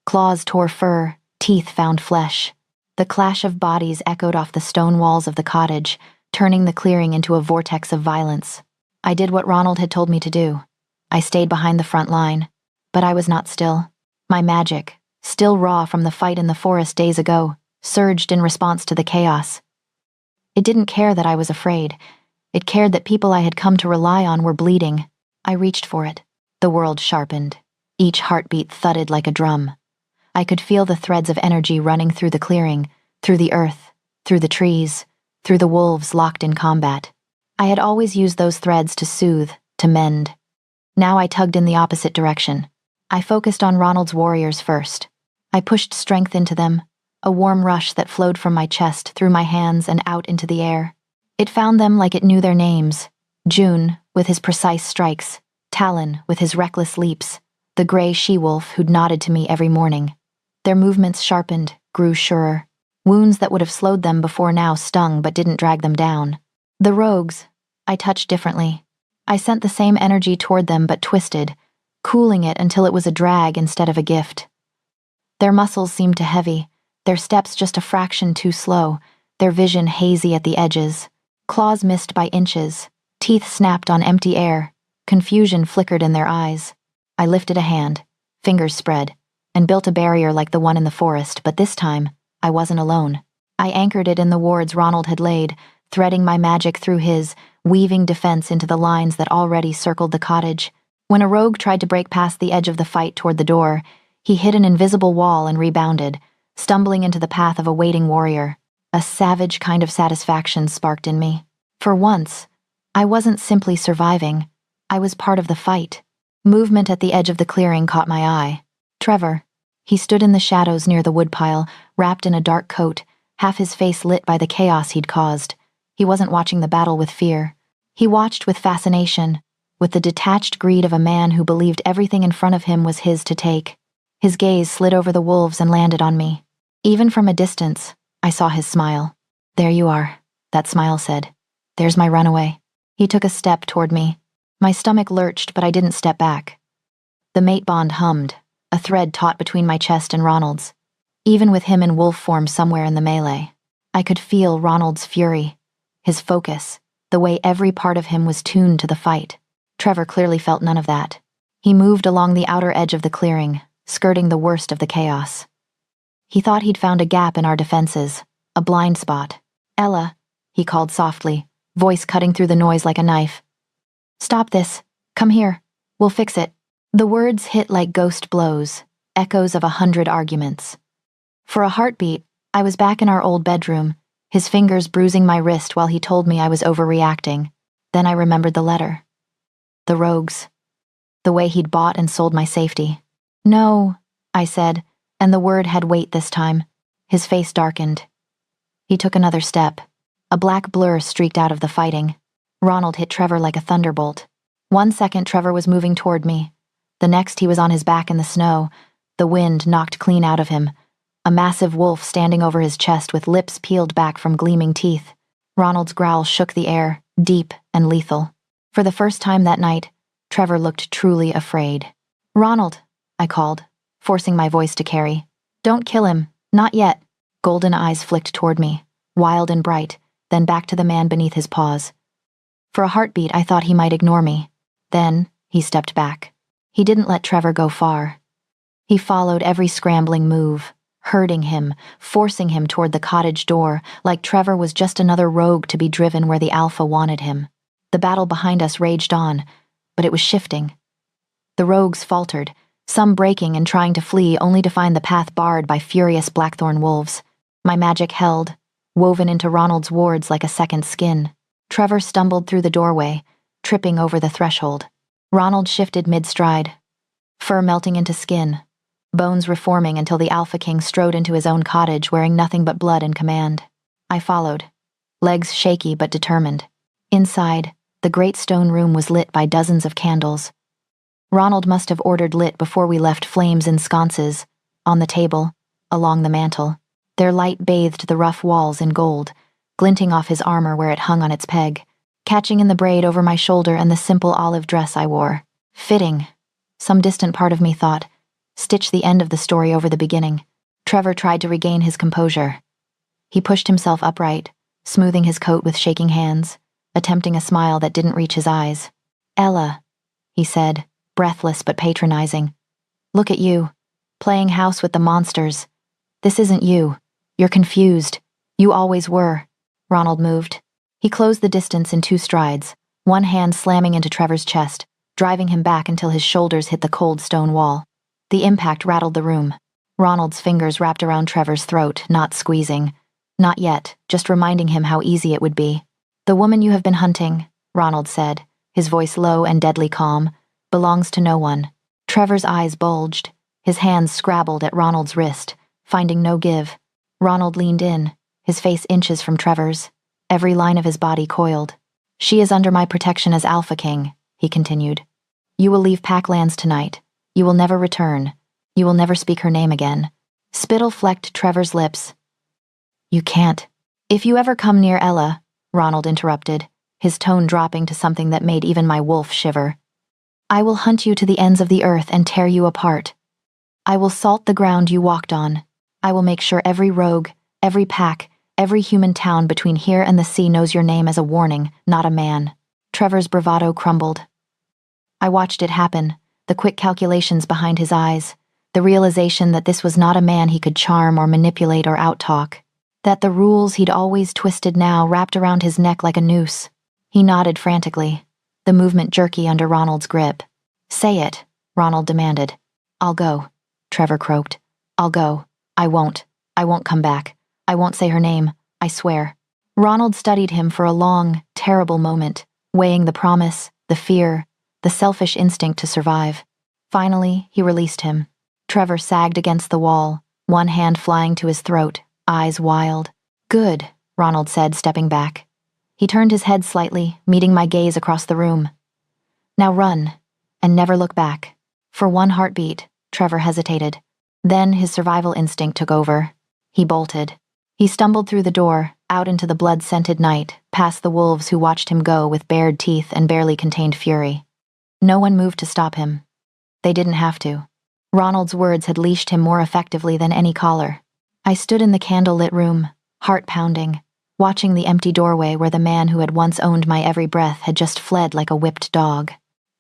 Claws tore fur, teeth found flesh. The clash of bodies echoed off the stone walls of the cottage, turning the clearing into a vortex of violence. I did what Ronald had told me to do. I stayed behind the front line. But I was not still. My magic, still raw from the fight in the forest days ago, surged in response to the chaos. It didn't care that I was afraid. It cared that people I had come to rely on were bleeding. I reached for it. The world sharpened. Each heartbeat thudded like a drum. I could feel the threads of energy running through the clearing, through the earth, through the trees, through the wolves locked in combat. I had always used those threads to soothe, to mend. Now I tugged in the opposite direction. I focused on Ronald's warriors first. I pushed strength into them, a warm rush that flowed from my chest through my hands and out into the air. It found them like it knew their names. June, with his precise strikes. Talon, with his reckless leaps. The gray she-wolf who'd nodded to me every morning. Their movements sharpened, grew surer. Wounds that would have slowed them before now stung but didn't drag them down. The rogues, I touched differently. I sent the same energy toward them but twisted, cooling it until it was a drag instead of a gift. Their muscles seemed too heavy, their steps just a fraction too slow, their vision hazy at the edges. Claws missed by inches, teeth snapped on empty air, confusion flickered in their eyes. I lifted a hand, fingers spread, and built a barrier like the one in the forest, but this time, I wasn't alone. I anchored it in the wards Ronald had laid, threading my magic through his, weaving defense into the lines that already circled the cottage. When a rogue tried to break past the edge of the fight toward the door, he hit an invisible wall and rebounded, stumbling into the path of a waiting warrior. A savage kind of satisfaction sparked in me. For once, I wasn't simply surviving. I was part of the fight. Movement at the edge of the clearing caught my eye. Trevor. He stood in the shadows near the woodpile, wrapped in a dark coat, half his face lit by the chaos he'd caused. He wasn't watching the battle with fear. He watched with fascination, with the detached greed of a man who believed everything in front of him was his to take. His gaze slid over the wolves and landed on me. Even from a distance, I saw his smile. "There you are," that smile said. "There's my runaway." He took a step toward me. My stomach lurched, but I didn't step back. The mate bond hummed, a thread taut between my chest and Ronald's. Even with him in wolf form somewhere in the melee, I could feel Ronald's fury, his focus, the way every part of him was tuned to the fight. Trevor clearly felt none of that. He moved along the outer edge of the clearing, skirting the worst of the chaos. He thought he'd found a gap in our defenses, a blind spot. "Ella," he called softly, voice cutting through the noise like a knife. "Stop this. Come here. We'll fix it." The words hit like ghost blows, echoes of 100 arguments. For a heartbeat, I was back in our old bedroom, his fingers bruising my wrist while he told me I was overreacting. Then I remembered the letter. The rogues. The way he'd bought and sold my safety. "No," I said, and the word had weight this time. His face darkened. He took another step. A black blur streaked out of the fighting. Ronald hit Trevor like a thunderbolt. 1 second Trevor was moving toward me. The next he was on his back in the snow, the wind knocked clean out of him. A massive wolf standing over his chest with lips peeled back from gleaming teeth. Ronald's growl shook the air, deep and lethal. For the first time that night, Trevor looked truly afraid. "Ronald," I called, forcing my voice to carry. "Don't kill him, not yet." Golden eyes flicked toward me, wild and bright, then back to the man beneath his paws. For a heartbeat, I thought he might ignore me. Then, he stepped back. He didn't let Trevor go far. He followed every scrambling move, herding him, forcing him toward the cottage door, like Trevor was just another rogue to be driven where the alpha wanted him. The battle behind us raged on, but it was shifting. The rogues faltered, some breaking and trying to flee only to find the path barred by furious blackthorn wolves. My magic held, woven into Ronald's wards like a second skin. Trevor stumbled through the doorway, tripping over the threshold. Ronald shifted mid-stride, fur melting into skin, bones reforming until the Alpha King strode into his own cottage wearing nothing but blood and command. I followed, legs shaky but determined. Inside, the great stone room was lit by dozens of candles. Ronald must have ordered lit before we left flames in sconces, on the table, along the mantel. Their light bathed the rough walls in gold, glinting off his armor where it hung on its peg, catching in the braid over my shoulder and the simple olive dress I wore. Fitting, some distant part of me thought, stitch the end of the story over the beginning. Trevor tried to regain his composure. He pushed himself upright, smoothing his coat with shaking hands, attempting a smile that didn't reach his eyes. "Ella," he said, breathless but patronizing. "Look at you, playing house with the monsters. This isn't you. You're confused. You always were." Ronald moved. He closed the distance in 2 strides, one hand slamming into Trevor's chest, driving him back until his shoulders hit the cold stone wall. The impact rattled the room. Ronald's fingers wrapped around Trevor's throat, not squeezing, Not yet, just reminding him how easy it would be. The woman you have been hunting, Ronald said, his voice low and deadly calm, belongs to no one. Trevor's eyes bulged. His hands scrabbled at Ronald's wrist, finding no give. Ronald leaned in, his face inches from Trevor's, every line of his body coiled. She is under my protection as Alpha King, he continued. You will leave Packlands tonight. You will never return. You will never speak her name again. Spittle flecked Trevor's lips. You can't. If you ever come near Ella, Ronald interrupted, his tone dropping to something that made even my wolf shiver. I will hunt you to the ends of the earth and tear you apart. I will salt the ground you walked on. I will make sure every rogue, every pack, every human town between here and the sea knows your name as a warning, not a man. Trevor's bravado crumbled. I watched it happen, the quick calculations behind his eyes, the realization that this was not a man he could charm or manipulate or outtalk, that the rules he'd always twisted now wrapped around his neck like a noose. He nodded frantically, the movement jerky under Ronald's grip. Say it, Ronald demanded. I'll go, Trevor croaked. I'll go. I won't come back. I won't say her name, I swear. Ronald studied him for a long, terrible moment, weighing the promise, the fear, the selfish instinct to survive. Finally, he released him. Trevor sagged against the wall, one hand flying to his throat, eyes wild. Good, Ronald said, stepping back. He turned his head slightly, meeting my gaze across the room. Now run, and never look back. For one heartbeat, Trevor hesitated. Then his survival instinct took over. He bolted. He stumbled through the door, out into the blood-scented night, past the wolves who watched him go with bared teeth and barely contained fury. No one moved to stop him. They didn't have to. Ronald's words had leashed him more effectively than any collar. I stood in the candle-lit room, heart pounding, watching the empty doorway where the man who had once owned my every breath had just fled like a whipped dog.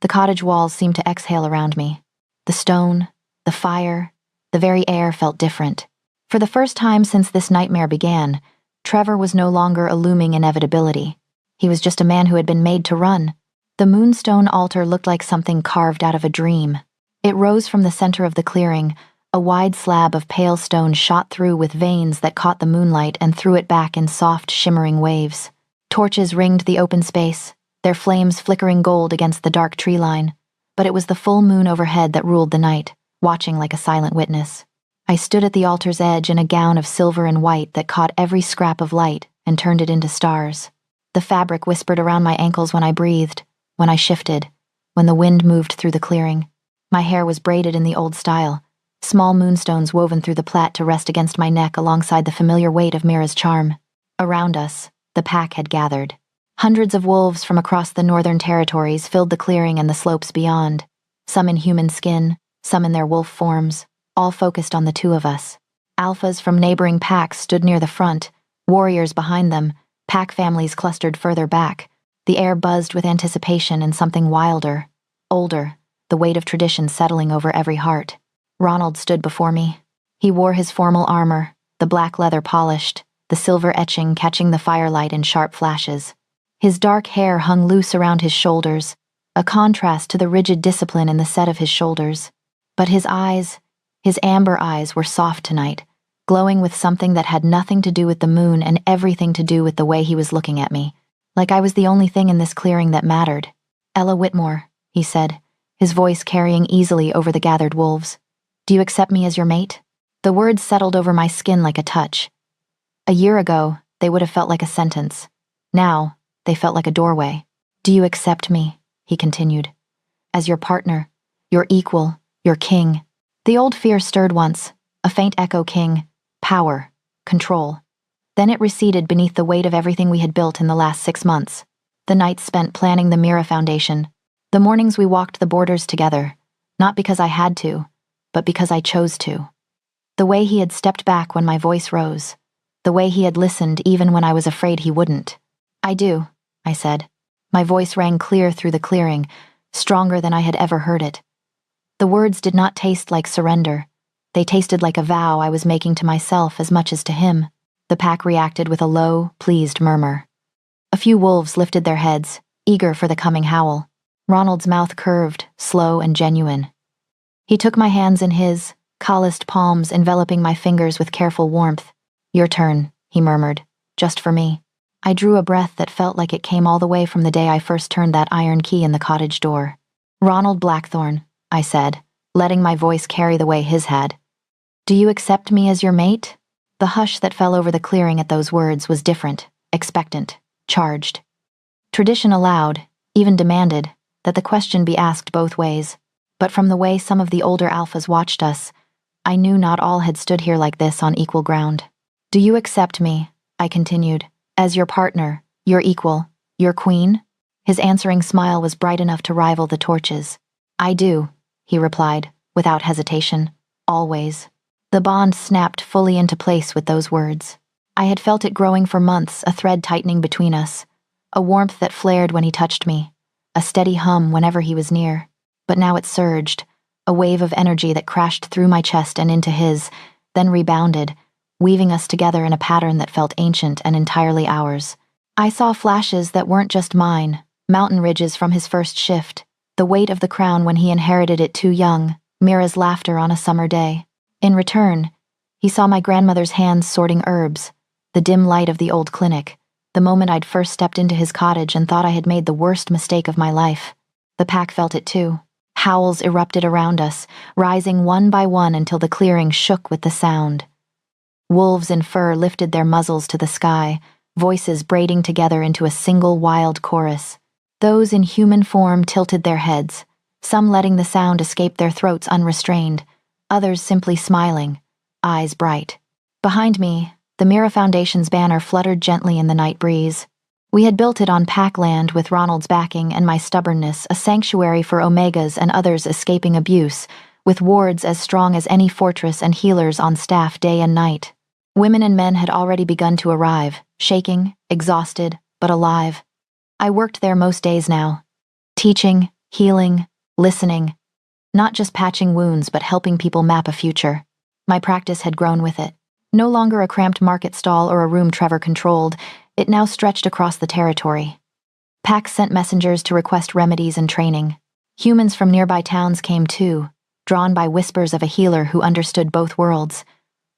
The cottage walls seemed to exhale around me. The stone, the fire, the very air felt different. For the first time since this nightmare began, Trevor was no longer a looming inevitability. He was just a man who had been made to run. The moonstone altar looked like something carved out of a dream. It rose from the center of the clearing, a wide slab of pale stone shot through with veins that caught the moonlight and threw it back in soft, shimmering waves. Torches ringed the open space, their flames flickering gold against the dark tree line. But it was the full moon overhead that ruled the night, watching like a silent witness. I stood at the altar's edge in a gown of silver and white that caught every scrap of light and turned it into stars. The fabric whispered around my ankles when I breathed, when I shifted, when the wind moved through the clearing. My hair was braided in the old style, small moonstones woven through the plait to rest against my neck alongside the familiar weight of Mira's charm. Around us, the pack had gathered. Hundreds of wolves from across the northern territories filled the clearing and the slopes beyond, some in human skin, some in their wolf forms, all focused on the two of us. Alphas from neighboring packs stood near the front, warriors behind them, pack families clustered further back. The air buzzed with anticipation and something wilder, older, the weight of tradition settling over every heart. Ronald stood before me. He wore his formal armor, the black leather polished, the silver etching catching the firelight in sharp flashes. His dark hair hung loose around his shoulders, a contrast to the rigid discipline in the set of his shoulders. But his eyes, his amber eyes, were soft tonight, glowing with something that had nothing to do with the moon and everything to do with the way he was looking at me, like I was the only thing in this clearing that mattered. Ella Whitmore, he said, his voice carrying easily over the gathered wolves. Do you accept me as your mate? The words settled over my skin like a touch. A year ago, they would have felt like a sentence. Now, they felt like a doorway. Do you accept me, he continued, as your partner, your equal, your king? The old fear stirred once, a faint echo king, power, control. Then it receded beneath the weight of everything we had built in the last 6 months. The nights spent planning the Mira Foundation, the mornings we walked the borders together, not because I had to, but because I chose to. The way he had stepped back when my voice rose, the way he had listened even when I was afraid he wouldn't. I do, I said. My voice rang clear through the clearing, stronger than I had ever heard it. The words did not taste like surrender. They tasted like a vow I was making to myself as much as to him. The pack reacted with a low, pleased murmur. A few wolves lifted their heads, eager for the coming howl. Ronald's mouth curved, slow and genuine. He took my hands in his, calloused palms enveloping my fingers with careful warmth. Your turn, he murmured. Just for me. I drew a breath that felt like it came all the way from the day I first turned that iron key in the cottage door. Ronald Blackthorne, I said, letting my voice carry the way his had. Do you accept me as your mate? The hush that fell over the clearing at those words was different, expectant, charged. Tradition allowed, even demanded, that the question be asked both ways. But from the way some of the older alphas watched us, I knew not all had stood here like this on equal ground. Do you accept me, I continued, as your partner, your equal, your queen? His answering smile was bright enough to rival the torches. I do, he replied, without hesitation. Always. The bond snapped fully into place with those words. I had felt it growing for months, a thread tightening between us, a warmth that flared when he touched me, a steady hum whenever he was near. But now it surged, a wave of energy that crashed through my chest and into his, then rebounded, weaving us together in a pattern that felt ancient and entirely ours. I saw flashes that weren't just mine, mountain ridges from his first shift, the weight of the crown when he inherited it too young, Mira's laughter on a summer day. In return, he saw my grandmother's hands sorting herbs, the dim light of the old clinic, the moment I'd first stepped into his cottage and thought I had made the worst mistake of my life. The pack felt it too. Howls erupted around us, rising one by one until the clearing shook with the sound. Wolves in fur lifted their muzzles to the sky, voices braiding together into a single wild chorus. Those in human form tilted their heads, some letting the sound escape their throats unrestrained, others simply smiling, eyes bright. Behind me, the Mira Foundation's banner fluttered gently in the night breeze. We had built it on pack land with Ronald's backing and my stubbornness, a sanctuary for Omegas and others escaping abuse, with wards as strong as any fortress and healers on staff day and night. Women and men had already begun to arrive, shaking, exhausted, but alive. I worked there most days now, teaching, healing, listening, not just patching wounds but helping people map a future. My practice had grown with it. No longer a cramped market stall or a room Trevor controlled, it now stretched across the territory. Packs sent messengers to request remedies and training. Humans from nearby towns came too, drawn by whispers of a healer who understood both worlds.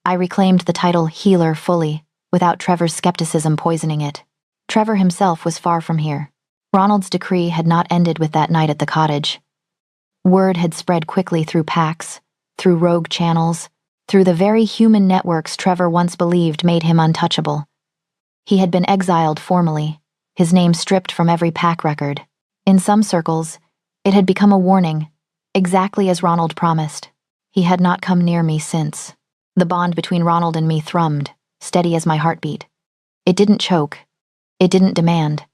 I reclaimed the title healer fully, without Trevor's skepticism poisoning it. Trevor himself was far from here. Ronald's decree had not ended with that night at the cottage. Word had spread quickly through packs, through rogue channels, through the very human networks Trevor once believed made him untouchable. He had been exiled formally, his name stripped from every pack record. In some circles, it had become a warning, exactly as Ronald promised. He had not come near me since. The bond between Ronald and me thrummed, steady as my heartbeat. It didn't choke. It didn't demand.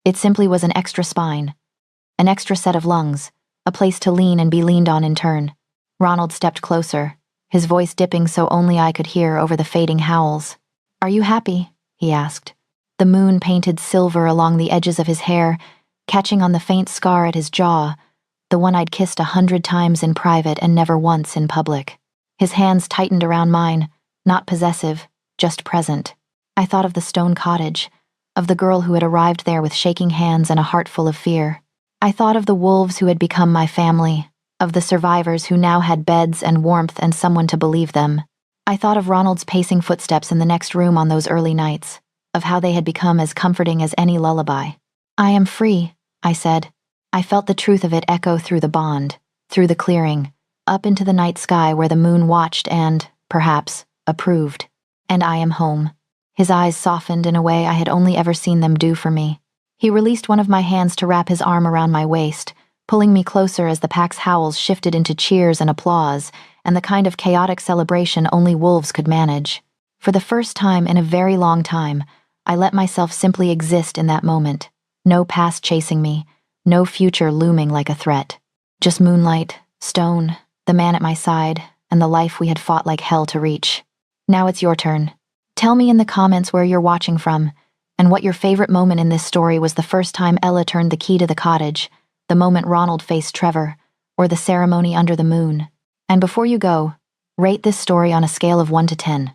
It simply was an extra spine, an extra set of lungs, a place to lean and be leaned on in turn. Ronald stepped closer, his voice dipping so only I could hear over the fading howls. Are you happy? He asked. The moon painted silver along the edges of his hair, catching on the faint scar at his jaw, the one I'd kissed 100 times in private and never once in public. His hands tightened around mine, not possessive, just present. I thought of the stone cottage, of the girl who had arrived there with shaking hands and a heart full of fear. I thought of the wolves who had become my family, of the survivors who now had beds and warmth and someone to believe them. I thought of Ronald's pacing footsteps in the next room on those early nights, of how they had become as comforting as any lullaby. I am free, I said. I felt the truth of it echo through the bond, through the clearing, up into the night sky where the moon watched and, perhaps, approved. And I am home. His eyes softened in a way I had only ever seen them do for me. He released one of my hands to wrap his arm around my waist, pulling me closer as the pack's howls shifted into cheers and applause, and the kind of chaotic celebration only wolves could manage. For the first time in a very long time, I let myself simply exist in that moment. No past chasing me, no future looming like a threat. Just moonlight, stone, the man at my side, and the life we had fought like hell to reach. Now it's your turn. Tell me in the comments where you're watching from, and what your favorite moment in this story was: the first time Ella turned the key to the cottage, the moment Ronald faced Trevor, or the ceremony under the moon. And before you go, rate this story on a scale of 1 to 10.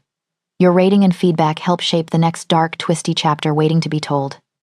Your rating and feedback help shape the next dark, twisty chapter waiting to be told.